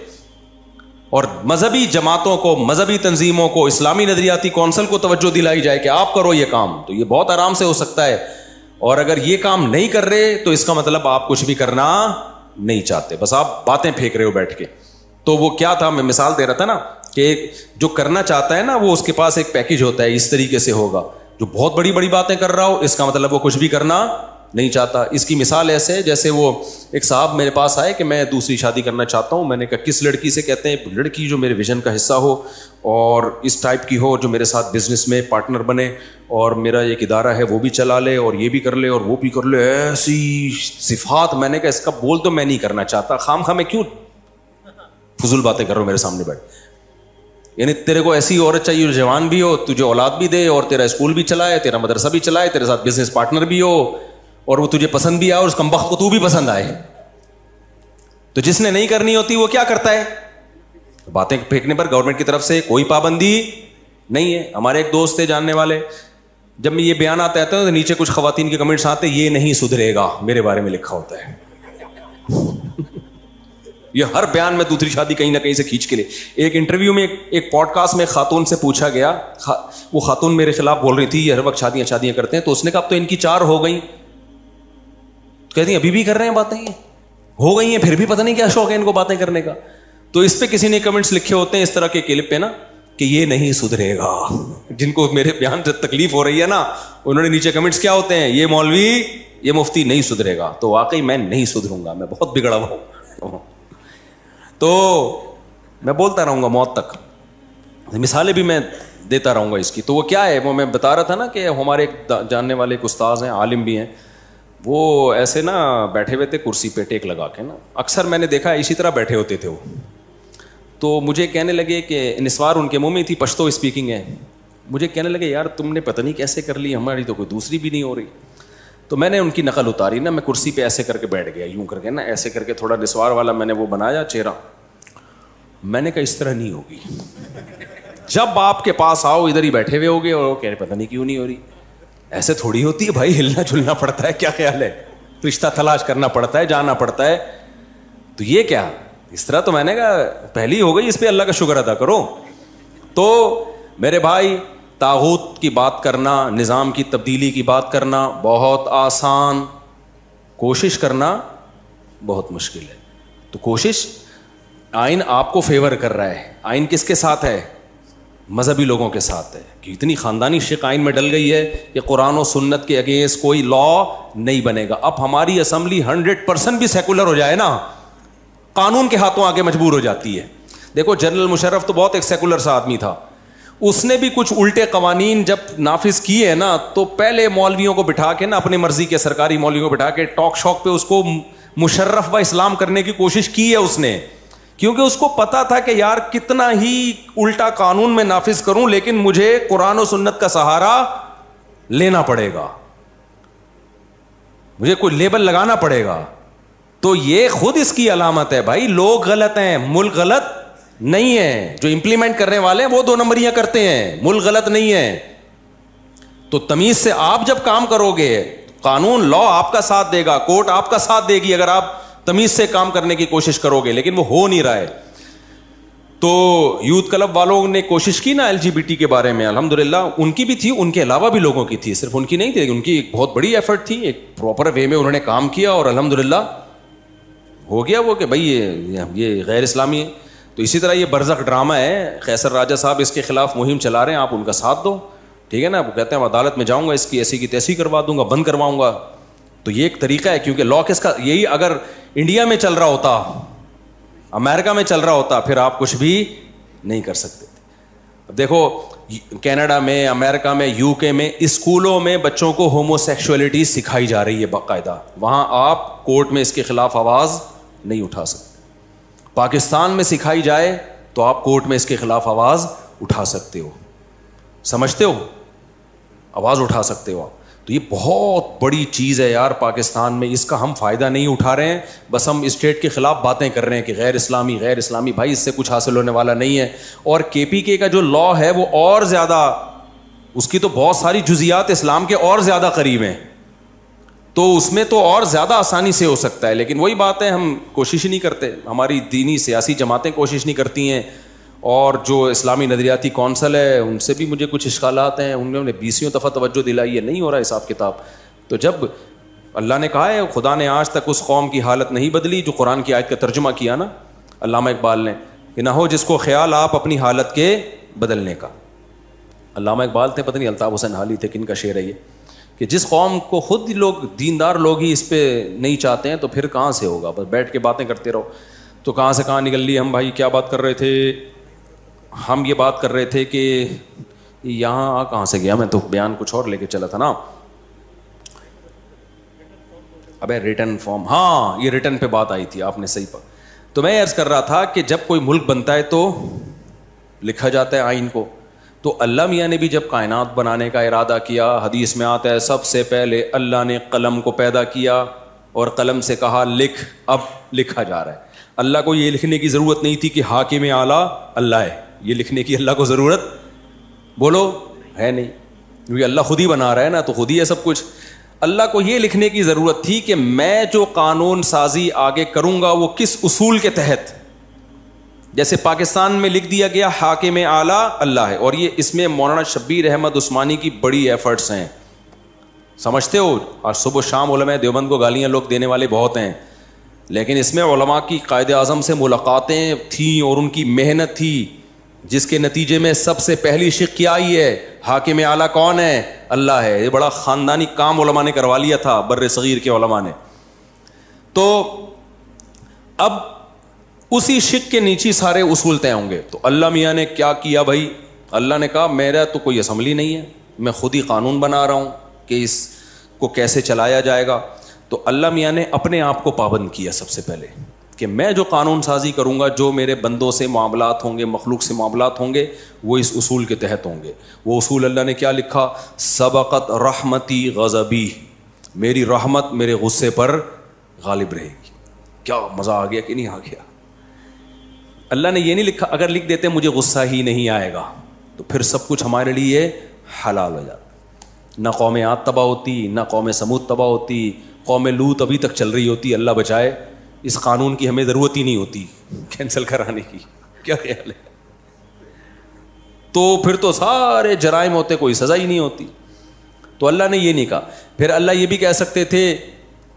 اور مذہبی جماعتوں کو, مذہبی تنظیموں کو, اسلامی نظریاتی کونسل کو توجہ دلائی جائے کہ آپ کرو یہ کام, تو یہ بہت آرام سے ہو سکتا ہے. اور اگر یہ کام نہیں کر رہے تو اس کا مطلب آپ کچھ بھی کرنا نہیں چاہتے, بس آپ باتیں پھینک رہے ہو بیٹھ کے. تو وہ کیا تھا, میں مثال دے رہا تھا نا کہ جو کرنا چاہتا ہے نا وہ اس کے پاس ایک پیکج ہوتا ہے, اس طریقے سے ہوگا. جو بہت بڑی بڑی باتیں کر رہا ہو اس کا مطلب وہ کچھ بھی کرنا نہیں چاہتا. اس کی مثال ایسے ہے جیسے وہ ایک صاحب میرے پاس آئے کہ میں دوسری شادی کرنا چاہتا ہوں. میں نے کہا کس لڑکی سے؟ کہتے ہیں لڑکی جو میرے ویژن کا حصہ ہو اور اس ٹائپ کی ہو, جو میرے ساتھ بزنس میں پارٹنر بنے اور میرا ایک ادارہ ہے وہ بھی چلا لے اور یہ بھی کر لے اور وہ بھی کر لے, ایسی صفات. میں نے کہا اس کا بول تو میں نہیں کرنا چاہتا, خام خواہ میں کیوں فضول باتیں کر رہا ہوں میرے سامنے بیٹھ. یعنی تیرے کو ایسی عورت چاہیے جو جوان بھی ہو, تجھے اولاد بھی دے اور تیرا اسکول بھی چلائے, تیرا مدرسہ بھی چلائے, تیرے ساتھ بزنس پارٹنر بھی ہو, اور وہ تجھے پسند بھی آئے اور اس کمبخت کو تو بھی پسند آئے. تو جس نے نہیں کرنی ہوتی وہ کیا کرتا ہے, باتیں پھینکنے پر گورنمنٹ کی طرف سے کوئی پابندی نہیں ہے. ہمارے ایک دوست تھے جاننے والے, جب میں یہ بیان آتا ہے تو نیچے کچھ خواتین کے کمنٹس آتے, یہ نہیں سدھرے گا, میرے بارے میں لکھا ہوتا ہے. یہ ہر بیان میں دوسری شادی کہیں نہ کہیں سے کھینچ کے لے. ایک انٹرویو میں, ایک پوڈ کاسٹ میں خاتون سے پوچھا گیا, وہ خاتون میرے خلاف بول رہی تھی یہ ہر وقت شادیاں کرتے ہیں, تو اس نے کہا اب تو ان کی 4 ہو گئی. کہتی ہیں ابھی بھی کر رہے ہیں باتیں, یہ ہو گئی ہیں پھر بھی پتہ نہیں کیا شوق ہے ان کو باتیں کرنے کا. تو اس پہ کسی نے کمنٹس لکھے ہوتے ہیں اس طرح کے کلپ پہ نا کہ یہ نہیں سدھرے گا. جن کو میرے بیان سے تکلیف ہو رہی ہے نا, انہوں نے نیچے کمنٹس کیا ہوتے ہیں, یہ مولوی, یہ مفتی نہیں سدھرے گا. تو واقعی میں نہیں سدھروں گا, میں بہت بگڑا ہوا ہوں. تو میں بولتا رہوں گا موت تک, مثالیں بھی میں دیتا رہوں گا اس کی. تو وہ کیا ہے, وہ میں بتا رہا تھا نا کہ ہمارے ایک جاننے والے ایک استاذ ہیں, عالم بھی ہیں, وہ ایسے نا بیٹھے ہوئے تھے کرسی پہ ٹیک لگا کے نا, اکثر میں نے دیکھا اسی طرح بیٹھے ہوتے تھے وہ. تو مجھے کہنے لگے کہ نسوار ان کے منہ میں تھی, پشتو اسپیکنگ ہے, مجھے کہنے لگے یار تم نے پتہ نہیں کیسے کر لی, ہماری تو کوئی دوسری بھی نہیں ہو رہی. تو میں نے ان کی نقل اتاری نا, میں کرسی پہ ایسے کر کے بیٹھ گیا, یوں کر کے نا ایسے کر کے تھوڑا نسوار والا میں نے وہ بنایا چہرہ. میں نے کہا اس طرح نہیں ہوگی, جب آپ کے پاس آؤ ادھر ہی بیٹھے ہوئے ہوگے اور کہہ رہے پتہ نہیں کیوں نہیں ہو رہی. ایسے تھوڑی ہوتی ہے بھائی, ہلنا جلنا پڑتا ہے, کیا خیال ہے, رشتہ تلاش کرنا پڑتا ہے, جانا پڑتا ہے. تو یہ کیا اس طرح, تو میں نے کہا پہلی ہو گئی, اس پہ اللہ کا شکر ادا کرو. تو میرے بھائی طاغوت کی بات کرنا, نظام کی تبدیلی کی بات کرنا بہت آسان, کوشش کرنا بہت مشکل ہے. تو کوشش, آئین آپ کو فیور کر رہا ہے, آئین کس کے ساتھ ہے, مذہبی لوگوں کے ساتھ ہے, کہ اتنی خاندانی شق آئین میں ڈل گئی ہے کہ قرآن و سنت کے اگینسٹ کوئی لا نہیں بنے گا. اب ہماری اسمبلی 100% بھی سیکولر ہو جائے نا, قانون کے ہاتھوں آگے مجبور ہو جاتی ہے. دیکھو جنرل مشرف تو بہت ایک سیکولر سا آدمی تھا, اس نے بھی کچھ الٹے قوانین جب نافذ کیے ہیں نا, تو پہلے مولویوں کو بٹھا کے نا, اپنی مرضی کے سرکاری مولویوں کو بٹھا کے ٹاک شاک پہ اس کو مشرف و اسلام کرنے کی کوشش کی ہے اس نے, کیونکہ اس کو پتا تھا کہ یار کتنا ہی الٹا قانون میں نافذ کروں لیکن مجھے قرآن و سنت کا سہارا لینا پڑے گا, مجھے کوئی لیبل لگانا پڑے گا. تو یہ خود اس کی علامت ہے بھائی, لوگ غلط ہیں, ملک غلط نہیں ہے, جو امپلیمنٹ کرنے والے ہیں وہ 2 نمبریاں کرتے ہیں, ملک غلط نہیں ہے. تو تمیز سے آپ جب کام کرو گے, قانون لا آپ کا ساتھ دے گا, کورٹ آپ کا ساتھ دے گی اگر آپ تمیز سے کام کرنے کی کوشش کرو گے, لیکن وہ ہو نہیں رہا ہے. تو یوتھ کلب والوں نے کوشش کی نا LGBT کے بارے میں, الحمدللہ ان کی بھی تھی, ان کے علاوہ بھی لوگوں کی تھی, صرف ان کی نہیں تھی, ان کی ایک بہت بڑی ایفرٹ تھی, ایک پراپر وے میں انہوں نے کام کیا اور الحمدللہ ہو گیا وہ کہ بھائی یہ غیر اسلامی ہے. تو اسی طرح یہ برزخ ڈرامہ ہے, قیصر راجہ صاحب اس کے خلاف مہم چلا رہے ہیں, آپ ان کا ساتھ دو, ٹھیک ہے نا. وہ کہتے ہیں عدالت میں جاؤں گا, اس کی ایسی کی تیسی کروا دوں گا, بند کرواؤں گا. تو یہ ایک طریقہ ہے, کیونکہ لا کس کا, یہی اگر انڈیا میں چل رہا ہوتا, امریکہ میں چل رہا ہوتا, پھر آپ کچھ بھی نہیں کر سکتے. اب دیکھو کینیڈا میں, امریکہ میں, UK میں اسکولوں میں بچوں کو ہومو سیکشولیٹی سکھائی جا رہی ہے باقاعدہ, وہاں آپ کورٹ میں اس کے خلاف آواز نہیں اٹھا سکتے. پاکستان میں سکھائی جائے تو آپ کورٹ میں اس کے خلاف آواز اٹھا سکتے ہو, سمجھتے ہو, آواز اٹھا سکتے ہو آپ. تو یہ بہت بڑی چیز ہے یار پاکستان میں, اس کا ہم فائدہ نہیں اٹھا رہے ہیں, بس ہم اسٹیٹ کے خلاف باتیں کر رہے ہیں کہ غیر اسلامی غیر اسلامی. بھائی اس سے کچھ حاصل ہونے والا نہیں ہے. اور KPK کا جو لا ہے وہ اور زیادہ, اس کی تو بہت ساری جزیات اسلام کے اور زیادہ قریب ہیں, تو اس میں تو اور زیادہ آسانی سے ہو سکتا ہے. لیکن وہی بات ہے, ہم کوشش ہی نہیں کرتے, ہماری دینی سیاسی جماعتیں کوشش نہیں کرتی ہیں, اور جو اسلامی نظریاتی کونسل ہے ان سے بھی مجھے کچھ اشکالات ہیں, انہوں نے 20 دفعہ توجہ دلائی ہے, نہیں ہو رہا حساب کتاب. تو جب اللہ نے کہا ہے, خدا نے آج تک اس قوم کی حالت نہیں بدلی جو قرآن کی آیت کا ترجمہ کیا نا علامہ اقبال نے, کہ نہ ہو جس کو خیال آپ اپنی حالت کے بدلنے کا. علامہ اقبال تھے, پتہ نہیں الطاف حسین حالی تھے, کن کا شعر ہے یہ, کہ جس قوم کو خود لوگ دیندار لوگ ہی اس پہ نہیں چاہتے ہیں تو پھر کہاں سے ہوگا, بس بیٹھ کے باتیں کرتے رہو. تو کہاں سے کہاں نکل لی ہم بھائی, کیا بات کر رہے تھے ہم, یہ بات کر رہے تھے کہ یہاں کہاں سے گیا میں, تو بیان کچھ اور لے کے چلا تھا نا. ابے ریٹن فارم, ہاں یہ ریٹن پہ بات آئی تھی, آپ نے صحیح پا. تو میں عرض کر رہا تھا کہ جب کوئی ملک بنتا ہے تو لکھا جاتا ہے آئین کو. تو اللہ میاں نے بھی جب کائنات بنانے کا ارادہ کیا, حدیث میں آتا ہے سب سے پہلے اللہ نے قلم کو پیدا کیا اور قلم سے کہا لکھ, اب لکھا جا رہا ہے. اللہ کو یہ لکھنے کی ضرورت نہیں تھی کہ حاکم اعلیٰ اللہ ہے, یہ لکھنے کی اللہ کو ضرورت بولو ہے نہیں, کیونکہ اللہ خود ہی بنا رہا ہے نا, تو خود ہی ہے سب کچھ. اللہ کو یہ لکھنے کی ضرورت تھی کہ میں جو قانون سازی آگے کروں گا وہ کس اصول کے تحت. جیسے پاکستان میں لکھ دیا گیا حاکم اعلیٰ اللہ ہے, اور یہ اس میں مولانا شبیر احمد عثمانی کی بڑی ایفرٹس ہیں, سمجھتے ہو. اور صبح شام علماء دیوبند کو گالیاں لوگ دینے والے بہت ہیں, لیکن اس میں علماء کی قائد اعظم سے ملاقاتیں تھیں اور ان کی محنت تھی, جس کے نتیجے میں سب سے پہلی شق کیا آئی ہے, حاکم اعلیٰ کون ہے, اللہ ہے. یہ بڑا خاندانی کام علماء نے کروا لیا تھا, بر صغیر کے علماء نے. تو اب اسی شق کے نیچے سارے اصول طے ہوں گے. تو اللہ میاں نے کیا کیا بھائی, اللہ نے کہا میرا تو کوئی اسمبلی نہیں ہے, میں خود ہی قانون بنا رہا ہوں کہ اس کو کیسے چلایا جائے گا. تو اللہ میاں نے اپنے آپ کو پابند کیا سب سے پہلے کہ میں جو قانون سازی کروں گا، جو میرے بندوں سے معاملات ہوں گے، مخلوق سے معاملات ہوں گے، وہ اس اصول کے تحت ہوں گے. وہ اصول اللہ نے کیا لکھا؟ سبقت رحمتی غضبی، میری رحمت میرے غصے پر غالب رہے گی. کیا مزہ آ گیا کہ نہیں آ گیا؟ اللہ نے یہ نہیں لکھا، اگر لکھ دیتے مجھے غصہ ہی نہیں آئے گا تو پھر سب کچھ ہمارے لیے حلال ہو جاتا. نہ قوم عاد تباہ ہوتی، نہ قوم سمود تباہ ہوتی، قوم لوط ابھی تک چل رہی ہوتی. اللہ بچائے، اس قانون کی ہمیں ضرورت ہی نہیں ہوتی کینسل کرانے کی. کیا خیال ہے؟ تو پھر تو سارے جرائم ہوتے، کوئی سزا ہی نہیں ہوتی. تو اللہ نے یہ نہیں کہا. پھر اللہ یہ بھی کہہ سکتے تھے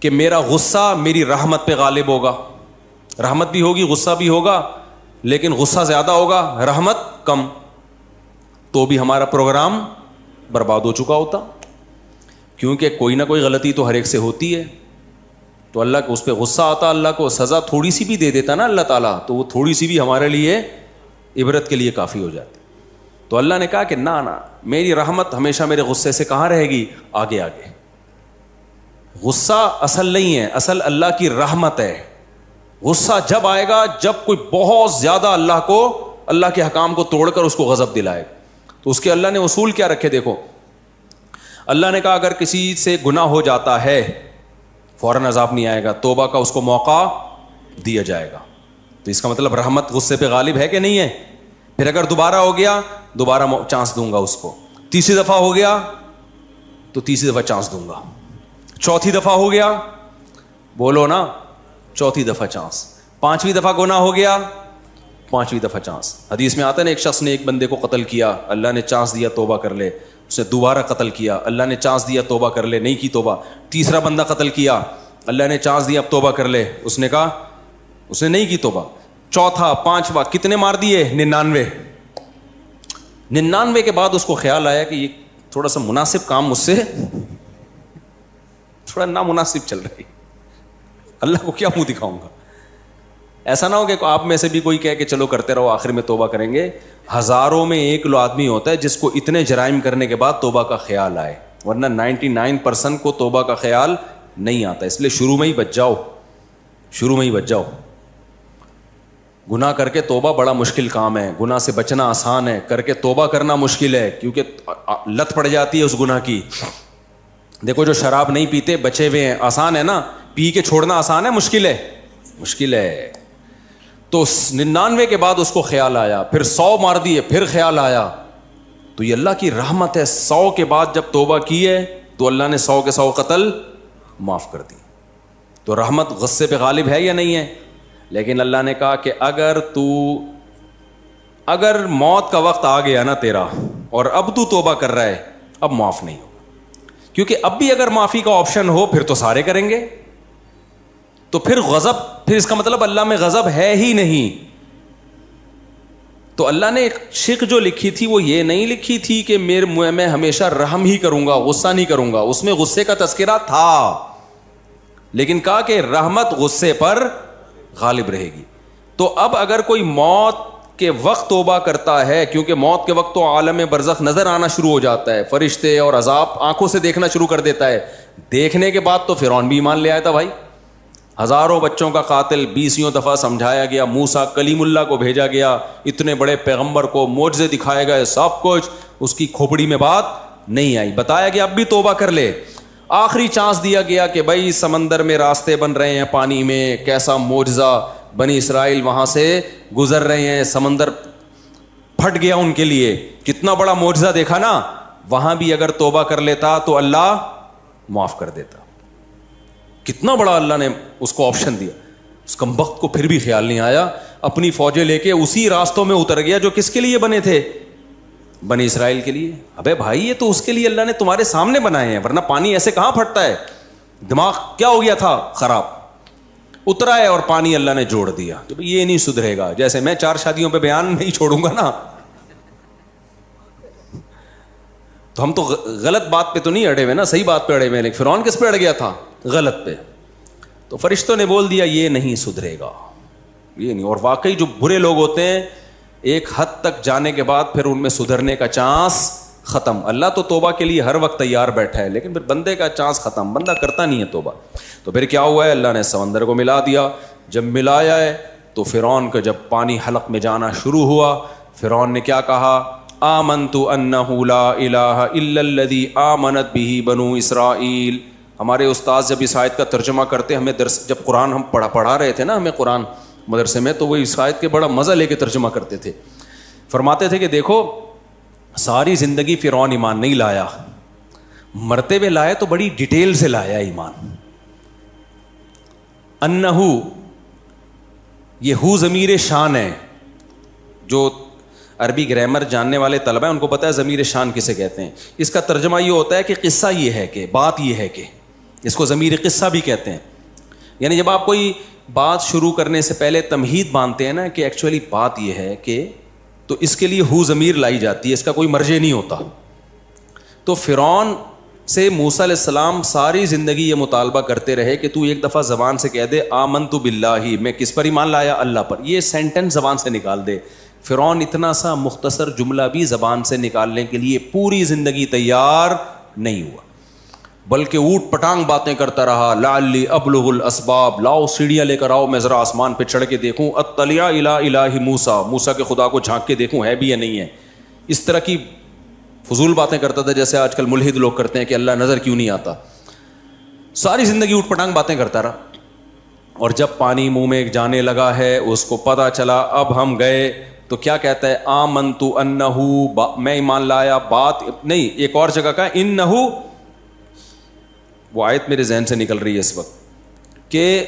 کہ میرا غصہ میری رحمت پہ غالب ہوگا. رحمت بھی ہوگی، غصہ بھی ہوگا، لیکن غصہ زیادہ ہوگا، رحمت کم، تو بھی ہمارا پروگرام برباد ہو چکا ہوتا. کیونکہ کوئی نہ کوئی غلطی تو ہر ایک سے ہوتی ہے. تو اللہ کو اس پہ غصہ آتا، اللہ کو سزا تھوڑی سی بھی دے دیتا نا اللہ تعالیٰ، تو وہ تھوڑی سی بھی ہمارے لیے عبرت کے لیے کافی ہو جاتی. تو اللہ نے کہا کہ نہ میری رحمت ہمیشہ میرے غصے سے کہاں رہے گی؟ آگے آگے. غصہ اصل نہیں ہے، اصل اللہ کی رحمت ہے. غصہ جب آئے گا جب کوئی بہت زیادہ اللہ کے حکام کو توڑ کر اس کو غضب دلائے. تو اس کے اللہ نے اصول کیا رکھے؟ دیکھو، اللہ نے کہا اگر کسی سے گناہ ہو جاتا ہے فوراً عذاب نہیں آئے گا، توبہ کا اس کو موقع دیا جائے گا. تو اس کا مطلب رحمت غصے پہ غالب ہے کہ نہیں ہے؟ پھر اگر دوبارہ ہو گیا، دوبارہ چانس دوں گا اس کو. تیسری دفعہ ہو گیا تو تیسری دفعہ چانس دوں گا. چوتھی دفعہ ہو گیا، بولو نا، چوتھی دفعہ چانس. پانچویں دفعہ گناہ ہو گیا، پانچویں دفعہ چانس. حدیث میں آتا ہے نا، ایک شخص نے ایک بندے کو قتل کیا، اللہ نے چانس دیا توبہ کر لے. اس نے دوبارہ قتل کیا، اللہ نے چانس دیا توبہ کر لے، نہیں کی توبہ. تیسرا بندہ قتل کیا، اللہ نے چانس دیا اب توبہ کر لے، اس نے کہا، اس نے نہیں کی توبہ. چوتھا، پانچواں، کتنے مار دیے؟ 99. 99 کے بعد اس کو خیال آیا کہ یہ تھوڑا سا مناسب کام مجھ سے تھوڑا نامناسب چل رہی، اللہ کو کیا منہ دکھاؤں گا. ایسا نہ ہو کہ آپ میں سے بھی کوئی کہے کہ چلو کرتے رہو، آخر میں توبہ کریں گے. ہزاروں میں ایک آدمی ہوتا ہے جس کو اتنے جرائم کرنے کے بعد توبہ کا خیال آئے، ورنہ 99% کو توبہ کا خیال نہیں آتا. اس لیے شروع میں ہی بچ جاؤ، شروع میں ہی بچ جاؤ. گناہ کر کے توبہ بڑا مشکل کام ہے. گناہ سے بچنا آسان ہے، کر کے توبہ کرنا مشکل ہے، کیونکہ لت پڑ جاتی ہے اس گناہ کی. دیکھو جو شراب نہیں پیتے بچے ہوئے ہیں، آسان ہے نا، پی کے چھوڑنا آسان ہے، مشکل ہے؟ مشکل ہے. تو 99 کے بعد اس کو خیال آیا، پھر 100 مار دیے، پھر خیال آیا. تو یہ اللہ کی رحمت ہے. 100 کے بعد جب توبہ کی ہے تو اللہ نے 100 کے 100 قتل معاف کر دی. تو رحمت غصے پہ غالب ہے یا نہیں ہے؟ لیکن اللہ نے کہا کہ اگر موت کا وقت آ گیا نا تیرا اور اب تو توبہ کر رہا ہے، اب معاف نہیں ہوگا. کیونکہ اب بھی اگر معافی کا آپشن ہو پھر تو سارے کریں گے. تو پھر غضب، پھر اس کا مطلب اللہ میں غضب ہے ہی نہیں. تو اللہ نے ایک شق جو لکھی تھی وہ یہ نہیں لکھی تھی کہ میں ہمیشہ رحم ہی کروں گا، غصہ نہیں کروں گا. اس میں غصے کا تذکرہ تھا، لیکن کہا کہ رحمت غصے پر غالب رہے گی. تو اب اگر کوئی موت کے وقت توبہ کرتا ہے، کیونکہ موت کے وقت تو عالم برزخ نظر آنا شروع ہو جاتا ہے، فرشتے اور عذاب آنکھوں سے دیکھنا شروع کر دیتا ہے. دیکھنے کے بعد تو فرعون بھی ایمان لے آیا تھا بھائی. ہزاروں بچوں کا قاتل 20 دفعہ سمجھایا گیا، موسیٰ کلیم اللہ کو بھیجا گیا، اتنے بڑے پیغمبر کو معجزے دکھائے گئے، سب کچھ، اس کی کھوپڑی میں بات نہیں آئی. بتایا گیا اب بھی توبہ کر لے. آخری چانس دیا گیا کہ بھائی سمندر میں راستے بن رہے ہیں، پانی میں، کیسا معجزہ، بنی اسرائیل وہاں سے گزر رہے ہیں، سمندر پھٹ گیا ان کے لیے، کتنا بڑا معجزہ دیکھا نا. وہاں بھی اگر توبہ کر لیتا تو اللہ معاف کر دیتا. کتنا بڑا اللہ نے اس کو آپشن دیا. اس کمبخت کو پھر بھی خیال نہیں آیا، اپنی فوجیں لے کے اسی راستوں میں اتر گیا جو کس کے لیے بنے تھے؟ بنی اسرائیل کے لیے. ابے بھائی یہ تو اس کے لیے اللہ نے تمہارے سامنے بنائے ہیں، ورنہ پانی ایسے کہاں پھٹتا ہے؟ دماغ کیا ہو گیا تھا؟ خراب. اترا ہے اور پانی اللہ نے جوڑ دیا. یہ نہیں سدھرے گا. جیسے میں 4 شادیوں پہ بیان نہیں چھوڑوں گا نا، تو ہم تو غلط بات پہ تو نہیں اڑے ہوئے نا، صحیح بات پہ اڑے ہوئے. لیکن فرعون کس پہ اڑ گیا تھا؟ غلط پہ. تو فرشتوں نے بول دیا یہ نہیں سدھرے گا، یہ نہیں. اور واقعی جو برے لوگ ہوتے ہیں ایک حد تک جانے کے بعد پھر ان میں سدھرنے کا چانس ختم. اللہ تو توبہ کے لیے ہر وقت تیار بیٹھا ہے, لیکن پھر بندے کا چانس ختم, بندہ کرتا نہیں ہے توبہ. تو پھر کیا ہوا ہے, اللہ نے سمندر کو ملا دیا. جب ملایا ہے تو فرعون کا جب پانی حلق میں جانا شروع ہوا, فرعون نے کیا کہا, آمنت انہ لا الہ الا الذی آمنت بہ بنو اسرائیل. ہمارے استاذ جب اس آیت کا ترجمہ کرتے, ہمیں درس جب قرآن ہم پڑھا رہے تھے نا ہمیں قرآن مدرسے میں, تو وہ اس آیت کے بڑا مزہ لے کے ترجمہ کرتے تھے. فرماتے تھے کہ دیکھو ساری زندگی فرعون ایمان نہیں لایا, مرتے ہوئے لایا تو بڑی ڈیٹیل سے لایا ایمان. انہو, یہ ہو ضمیر شان ہے. جو عربی گرامر جاننے والے طلبہ ہیں ان کو پتہ ہے ضمیر شان کسے کہتے ہیں. اس کا ترجمہ یہ ہوتا ہے کہ قصہ یہ ہے, کہ بات یہ ہے, کہ اس کو ضمیر قصہ بھی کہتے ہیں. یعنی جب آپ کوئی بات شروع کرنے سے پہلے تمہید باندھتے ہیں نا کہ ایکچولی بات یہ ہے کہ, تو اس کے لیے ہو ضمیر لائی جاتی ہے, اس کا کوئی مرجع نہیں ہوتا. تو فرعون سے موسیٰ علیہ السلام ساری زندگی یہ مطالبہ کرتے رہے کہ تو ایک دفعہ زبان سے کہہ دے آمنت باللہ, میں کس پر ایمان لایا, اللہ پر. یہ سینٹنس زبان سے نکال دے. فرعون اتنا سا مختصر جملہ بھی زبان سے نکالنے کے لیے پوری زندگی تیار نہیں ہوا, بلکہ اوٹ پٹانگ باتیں کرتا رہا. لعلی ابلغ الاسباب, لاؤ سیڑھیاں لے کر آؤ, میں ذرا آسمان پہ چڑھ کے دیکھوں. اطلع الی الہ موسیٰ, موسیٰ کے خدا کو جھانک کے دیکھوں ہے بھی یا نہیں ہے. اس طرح کی فضول باتیں کرتا تھا جیسے آج کل ملحد لوگ کرتے ہیں کہ اللہ نظر کیوں نہیں آتا. ساری زندگی اوٹ پٹانگ باتیں کرتا رہا, اور جب پانی منہ میں جانے لگا ہے اس کو پتہ چلا اب ہم گئے, تو کیا کہتا ہے, آمنت انہو, میں ایمان لایا. بات نہیں, ایک اور جگہ کا انہو, وہ آیت میرے ذہن سے نکل رہی ہے اس وقت, کہ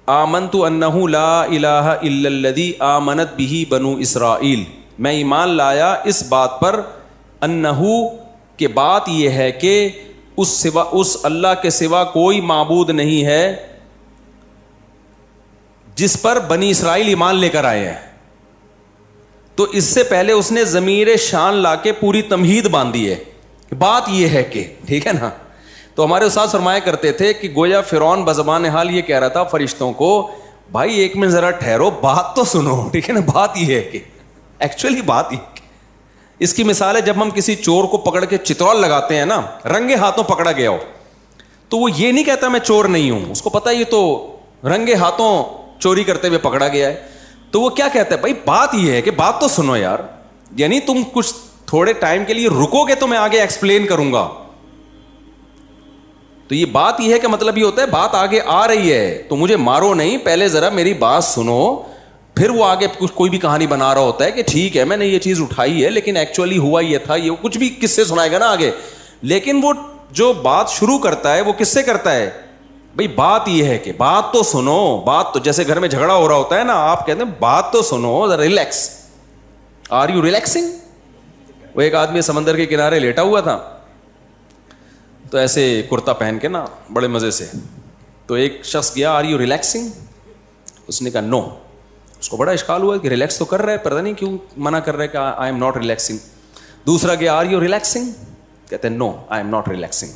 آمنت انہ لا الہ الا الذی آمنت بہ بنو اسرائیل, میں ایمان لایا اس بات پر, انہو کہ بات یہ ہے کہ اس اللہ کے سوا کوئی معبود نہیں ہے جس پر بنی اسرائیل ایمان لے کر آئے ہیں. تو اس سے پہلے اس نے ضمیر شان لا کے پوری تمہید باندھی ہے, بات یہ ہے کہ, ٹھیک ہے نا. تو ہمارے استاد فرمایا کرتے تھے کہ گویا فرعون بزبان حال یہ کہہ رہا تھا فرشتوں کو, بھائی ایک منٹ ذرا ٹھہرو, بات تو سنو, ٹھیک ہے نا. بات یہ ہے کہ ایکچولی بات یہ کہ, اس کی مثال ہے جب ہم کسی چور کو پکڑ کے چترول لگاتے ہیں نا, رنگے ہاتھوں پکڑا گیا ہو, تو وہ یہ نہیں کہتا میں چور نہیں ہوں, اس کو پتا یہ تو رنگے ہاتھوں چوری کرتے ہوئے پکڑا گیا ہے. تو وہ کیا کہتا ہے, بھائی بات یہ ہے کہ بات تو سنو یار, یعنی تم کچھ تھوڑے ٹائم کے لیے رکو گے تو میں آگے ایکسپلین کروں گا. تو یہ بات یہ ہے کہ مطلب یہ ہوتا ہے بات آگے آ رہی ہے تو مجھے مارو نہیں, پہلے ذرا میری بات سنو. پھر وہ آگے کوئی بھی کہانی بنا رہا ہوتا ہے کہ ٹھیک ہے میں نے یہ چیز اٹھائی ہے لیکن ایکچولی ہوا یہ تھا, یہ کچھ بھی کس سے سنائے گا نا آگے. لیکن وہ جو بات شروع کرتا ہے وہ کس سے کرتا ہے, بھئی بات یہ ہے کہ بات تو سنو. بات تو جیسے گھر میں جھگڑا ہو رہا ہوتا ہے نا, آپ کہتے ہیں بات تو سنو, ریلیکس. Are you relaxing. وہ ایک آدمی سمندر کے کنارے لیٹا ہوا تھا, تو ایسے کرتا پہن کے نا بڑے مزے سے, تو ایک شخص گیا, آر یو ریلیکسنگ. اس نے کہا نو. اس کو بڑا اشکال ہوا کہ ریلیکس تو کر رہا ہے, پتہ نہیں کیوں منع کر رہا ہے کہ آئی ایم ناٹ ریلیکسنگ. دوسرا گیا, آر یو ریلیکسنگ. کہتے ہیں نو آئی ایم ناٹ ریلیکسنگ.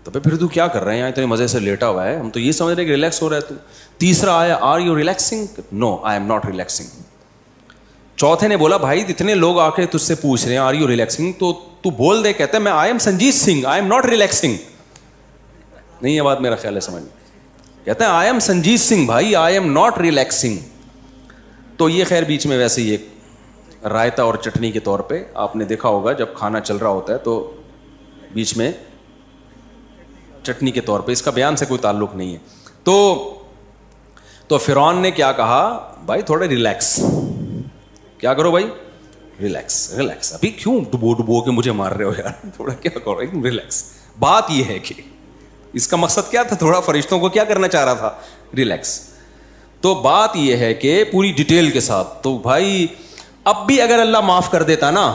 تو پھر تو کیا کر رہے ہیں یہاں اتنے مزے سے لیٹا ہوا ہے, ہم تو یہ سمجھ رہے کہ ریلیکس ہو رہا ہے تو. تیسرا آیا, are you relaxing. No I am not relaxing. چوتھے نے بولا, بھائی اتنے لوگ آ کے تجھ سے پوچھ رہے ہیں آر یو ریلیکسنگ, تو بول دے. کہتے ہیں میں I am Sanjeet Singh, I am not relaxing. نہیں یہ بات میرا خیال ہے سمجھ. کہتے ہیں آئی ایم سنجیت سنگھ بھائی, آئی ایم ناٹ ریلیکسنگ. تو یہ خیر بیچ میں ویسے ہی ایک رائتا اور چٹنی کے طور پہ آپ نے دیکھا ہوگا جب کھانا چل رہا ہوتا ہے تو بیچ میں چٹنی کے طور پہ, اس کا بیان سے کوئی تعلق نہیں ہے. تو فرعون نے کیا کہا, بھائی تھوڑا ریلیکس. کیا کرو بھائی, ریلیکس. ریلیکس ابھی کیوں ڈبو کے مجھے مار رہے ہو یار, تھوڑا کیا کرو ریلیکس. بات یہ ہے کہ اس کا مقصد کیا تھا, تھوڑا فرشتوں کو کیا کرنا چاہ رہا تھا, ریلیکس. تو بات یہ ہے کہ پوری ڈیٹیل کے ساتھ, تو بھائی اب بھی اگر اللہ معاف کر دیتا نا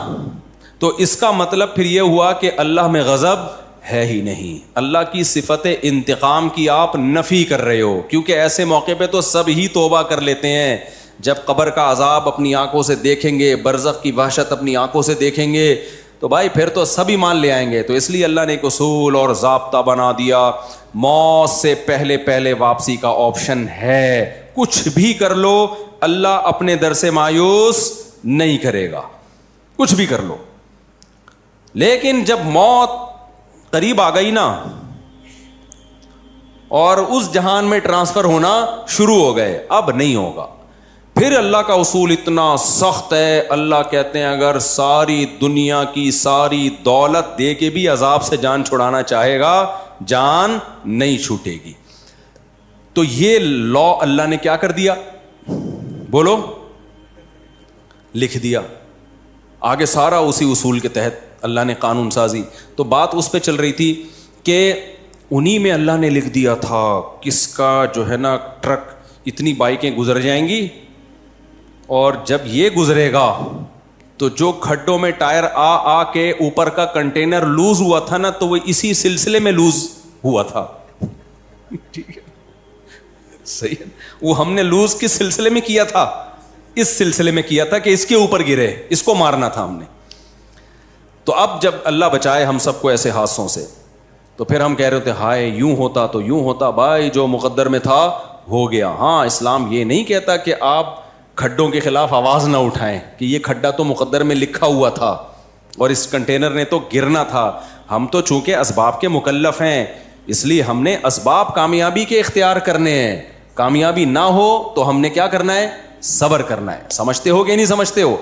تو اس کا مطلب پھر یہ ہوا کہ اللہ میں غضب ہے ہی نہیں. اللہ کی صفت انتقام کی آپ نفی کر رہے ہو, کیونکہ ایسے موقع پہ تو سب ہی توبہ کر لیتے ہیں. جب قبر کا عذاب اپنی آنکھوں سے دیکھیں گے, برزخ کی وحشت اپنی آنکھوں سے دیکھیں گے, تو بھائی پھر تو سب ایمان لے آئیں گے. تو اس لیے اللہ نے ایک اصول اور ضابطہ بنا دیا, موت سے پہلے واپسی کا آپشن ہے. کچھ بھی کر لو اللہ اپنے در سے مایوس نہیں کرے گا, کچھ بھی کر لو. لیکن جب موت قریب آ گئی نا اور اس جہان میں ٹرانسفر ہونا شروع ہو گئے, اب نہیں ہوگا. پھر اللہ کا اصول اتنا سخت ہے, اللہ کہتے ہیں اگر ساری دنیا کی ساری دولت دے کے بھی عذاب سے جان چھڑانا چاہے گا جان نہیں چھوٹے گی. تو یہ لا اللہ نے کیا کر دیا, بولو, لکھ دیا. آگے سارا اسی اصول کے تحت اللہ نے قانون سازی. تو بات اس پہ چل رہی تھی کہ انہی میں اللہ نے لکھ دیا تھا کس کا جو ہے نا ٹرک اتنی بائکیں گزر جائیں گی, اور جب یہ گزرے گا تو جو کھڈوں میں ٹائر آ کے اوپر کا کنٹینر لوز ہوا تھا نا, تو وہ اسی سلسلے میں لوز ہوا تھا. ٹھیک ہے, صحیح ہے. وہ ہم نے لوز کس سلسلے میں کیا تھا, اس سلسلے میں کیا تھا کہ اس کے اوپر گرے, اس کو مارنا تھا ہم نے. تو اب جب اللہ بچائے ہم سب کو ایسے حادثوں سے, تو پھر ہم کہہ رہے ہوتے ہائے یوں ہوتا تو یوں ہوتا. بھائی جو مقدر میں تھا ہو گیا. ہاں, اسلام یہ نہیں کہتا کہ آپ کھڈوں کے خلاف آواز نہ اٹھائیں کہ یہ کھڈا تو مقدر میں لکھا ہوا تھا اور اس کنٹینر نے تو گرنا تھا. ہم تو چونکہ اسباب کے مکلف ہیں, اس لیے ہم نے اسباب کامیابی کے اختیار کرنے ہیں. کامیابی نہ ہو تو ہم نے کیا کرنا ہے, صبر کرنا ہے. سمجھتے ہو کہ نہیں سمجھتے ہو؟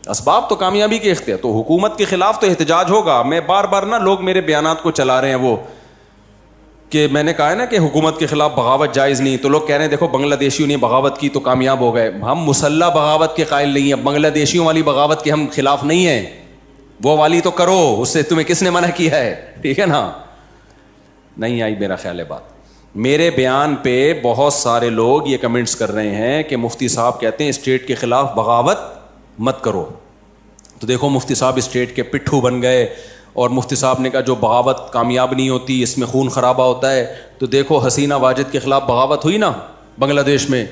اسباب تو کامیابی کے اختیار. تو حکومت کے خلاف تو احتجاج ہوگا. میں بار بار نا لوگ میرے بیانات کو چلا رہے ہیں وہ کہ میں نے کہا ہے نا کہ حکومت کے خلاف بغاوت جائز نہیں, تو لوگ کہہ رہے ہیں دیکھو بنگلہ دیشیوں نے بغاوت کی تو کامیاب ہو گئے. ہم مسلح بغاوت کے قائل نہیں ہیں, بنگلہ دیشیوں والی بغاوت کے ہم خلاف نہیں ہیں. وہ والی تو کرو, اس سے تمہیں کس نے منع کیا ہے؟ ٹھیک ہے نا. نہیں آئی میرا خیال ہے بات. میرے بیان پہ بہت سارے لوگ یہ کمنٹس کر رہے ہیں کہ مفتی صاحب کہتے ہیں اسٹیٹ کے خلاف بغاوت مت کرو. تو دیکھو مفتی صاحب اسٹیٹ کے پٹھو بن گئے, اور مفتی صاحب نے کہا جو بغاوت کامیاب نہیں ہوتی اس میں خون خرابہ ہوتا ہے. تو دیکھو حسینہ واجد کے خلاف بغاوت ہوئی نا بنگلہ دیش میں,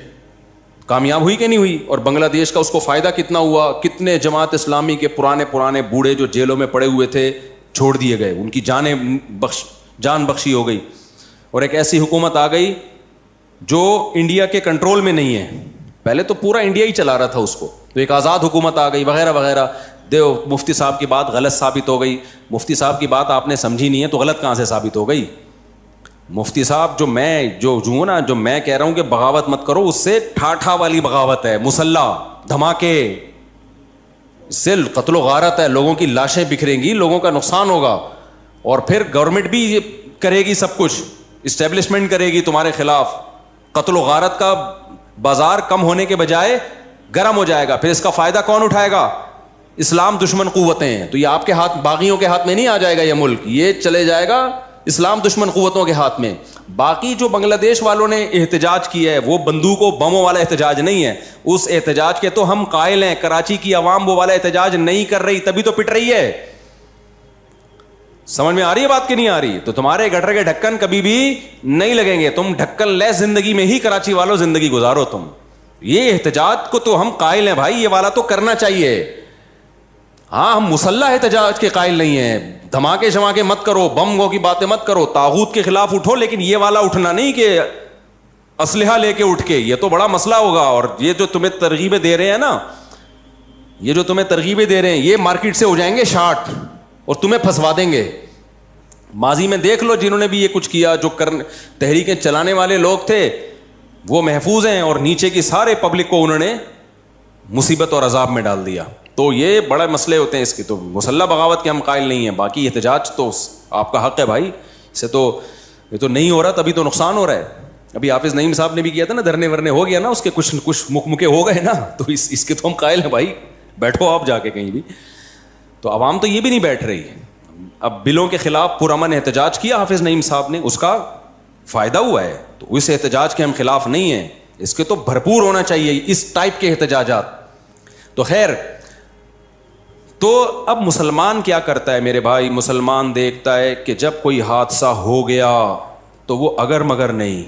کامیاب ہوئی کہ نہیں ہوئی؟ اور بنگلہ دیش کا اس کو فائدہ کتنا ہوا؟ کتنے جماعت اسلامی کے پرانے بوڑھے جو جیلوں میں پڑے ہوئے تھے چھوڑ دیے گئے, ان کی جان بخشی ہو گئی. اور ایک ایسی حکومت آ گئی جو انڈیا کے کنٹرول میں نہیں ہے. پہلے تو پورا انڈیا ہی چلا رہا تھا اس کو, تو ایک آزاد حکومت آ گئی وغیرہ وغیرہ. دیو مفتی صاحب کی بات غلط ثابت ہو گئی. مفتی صاحب کی بات آپ نے سمجھی نہیں ہے تو غلط کہاں سے ثابت ہو گئی؟ مفتی صاحب جو میں کہہ رہا ہوں کہ بغاوت مت کرو, اس سے ٹھاٹھا والی بغاوت ہے, مسلح دھماکے, اس سے قتل و غارت ہے, لوگوں کی لاشیں بکھریں گی, لوگوں کا نقصان ہوگا. اور پھر گورنمنٹ بھی کرے گی سب کچھ, اسٹیبلشمنٹ کرے گی تمہارے خلاف. قتل و غارت کا بازار کم ہونے کے بجائے گرم ہو جائے گا. پھر اس کا فائدہ کون اٹھائے گا؟ اسلام دشمن قوتیں ہیں. تو یہ آپ کے ہاتھ, باغیوں کے ہاتھ میں نہیں آ جائے گا یہ ملک, یہ چلے جائے گا اسلام دشمن قوتوں کے ہاتھ میں. باقی جو بنگلہ دیش والوں نے احتجاج کیا ہے وہ بندوقوں بموں والا احتجاج نہیں ہے. اس احتجاج کے تو ہم قائل ہیں. کراچی کی عوام وہ والا احتجاج نہیں کر رہی, تبھی تو پٹ رہی ہے. سمجھ میں آ رہی ہے بات کہ نہیں آ رہی؟ تو تمہارے گٹر کے ڈھکن کبھی بھی نہیں لگیں گے. تم ڈھکن لے زندگی میں ہی کراچی والوں زندگی گزارو. تم یہ احتجاج کو تو ہم قائل ہیں بھائی, یہ والا تو کرنا چاہیے. ہاں, ہم مسلح احتجاج کے قائل نہیں ہیں. دھماکے شماکے مت کرو, بموں کی باتیں مت کرو, طاغوت کے خلاف اٹھو, لیکن یہ والا اٹھنا نہیں کہ اسلحہ لے کے اٹھ کے. یہ تو بڑا مسئلہ ہوگا. اور یہ جو تمہیں ترغیبیں دے رہے ہیں نا, یہ مارکیٹ سے ہو جائیں گے شارٹ اور تمہیں پھنسوا دیں گے. ماضی میں دیکھ لو جنہوں نے بھی یہ کچھ کیا, جو تحریکیں چلانے والے لوگ تھے وہ محفوظ ہیں, اور نیچے کی سارے پبلک کو انہوں نے مصیبت اور عذاب میں ڈال دیا. تو یہ بڑے مسئلے ہوتے ہیں اس کے. تو مسلح بغاوت کے ہم قائل نہیں ہیں. باقی احتجاج تو آپ کا حق ہے بھائی, اسے تو یہ تو نہیں ہو رہا, تبھی تو نقصان ہو رہا ہے. ابھی حافظ نعیم صاحب نے بھی کیا تھا نا, دھرنے ورنے ہو گیا نا, اس کے کچھ مکے ہو گئے نا, تو اس کے تو ہم قائل ہیں بھائی. بیٹھو آپ جا کے کہیں بھی. تو عوام تو یہ بھی نہیں بیٹھ رہی. اب بلوں کے خلاف پرامن احتجاج کیا حافظ نعیم صاحب نے, اس کا فائدہ ہوا ہے. تو اس احتجاج کے ہم خلاف نہیں ہیں, اس کے تو بھرپور ہونا چاہیے اس ٹائپ کے احتجاجات. تو خیر, تو اب مسلمان کیا کرتا ہے میرے بھائی؟ مسلمان دیکھتا ہے کہ جب کوئی حادثہ ہو گیا تو وہ اگر مگر نہیں,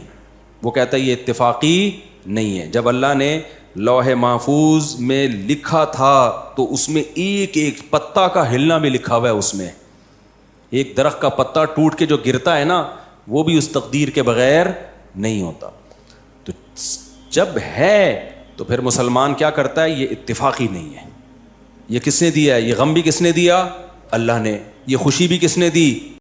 وہ کہتا ہے یہ اتفاقی نہیں ہے. جب اللہ نے لوح محفوظ میں لکھا تھا تو اس میں ایک ایک پتا کا ہلنا بھی لکھا ہوا ہے. اس میں ایک درخت کا پتا ٹوٹ کے جو گرتا ہے نا, وہ بھی اس تقدیر کے بغیر نہیں ہوتا. تو جب ہے تو پھر مسلمان کیا کرتا ہے؟ یہ اتفاقی نہیں ہے. یہ کس نے دیا ہے؟ یہ غم بھی کس نے دیا؟ اللہ نے. یہ خوشی بھی کس نے دی؟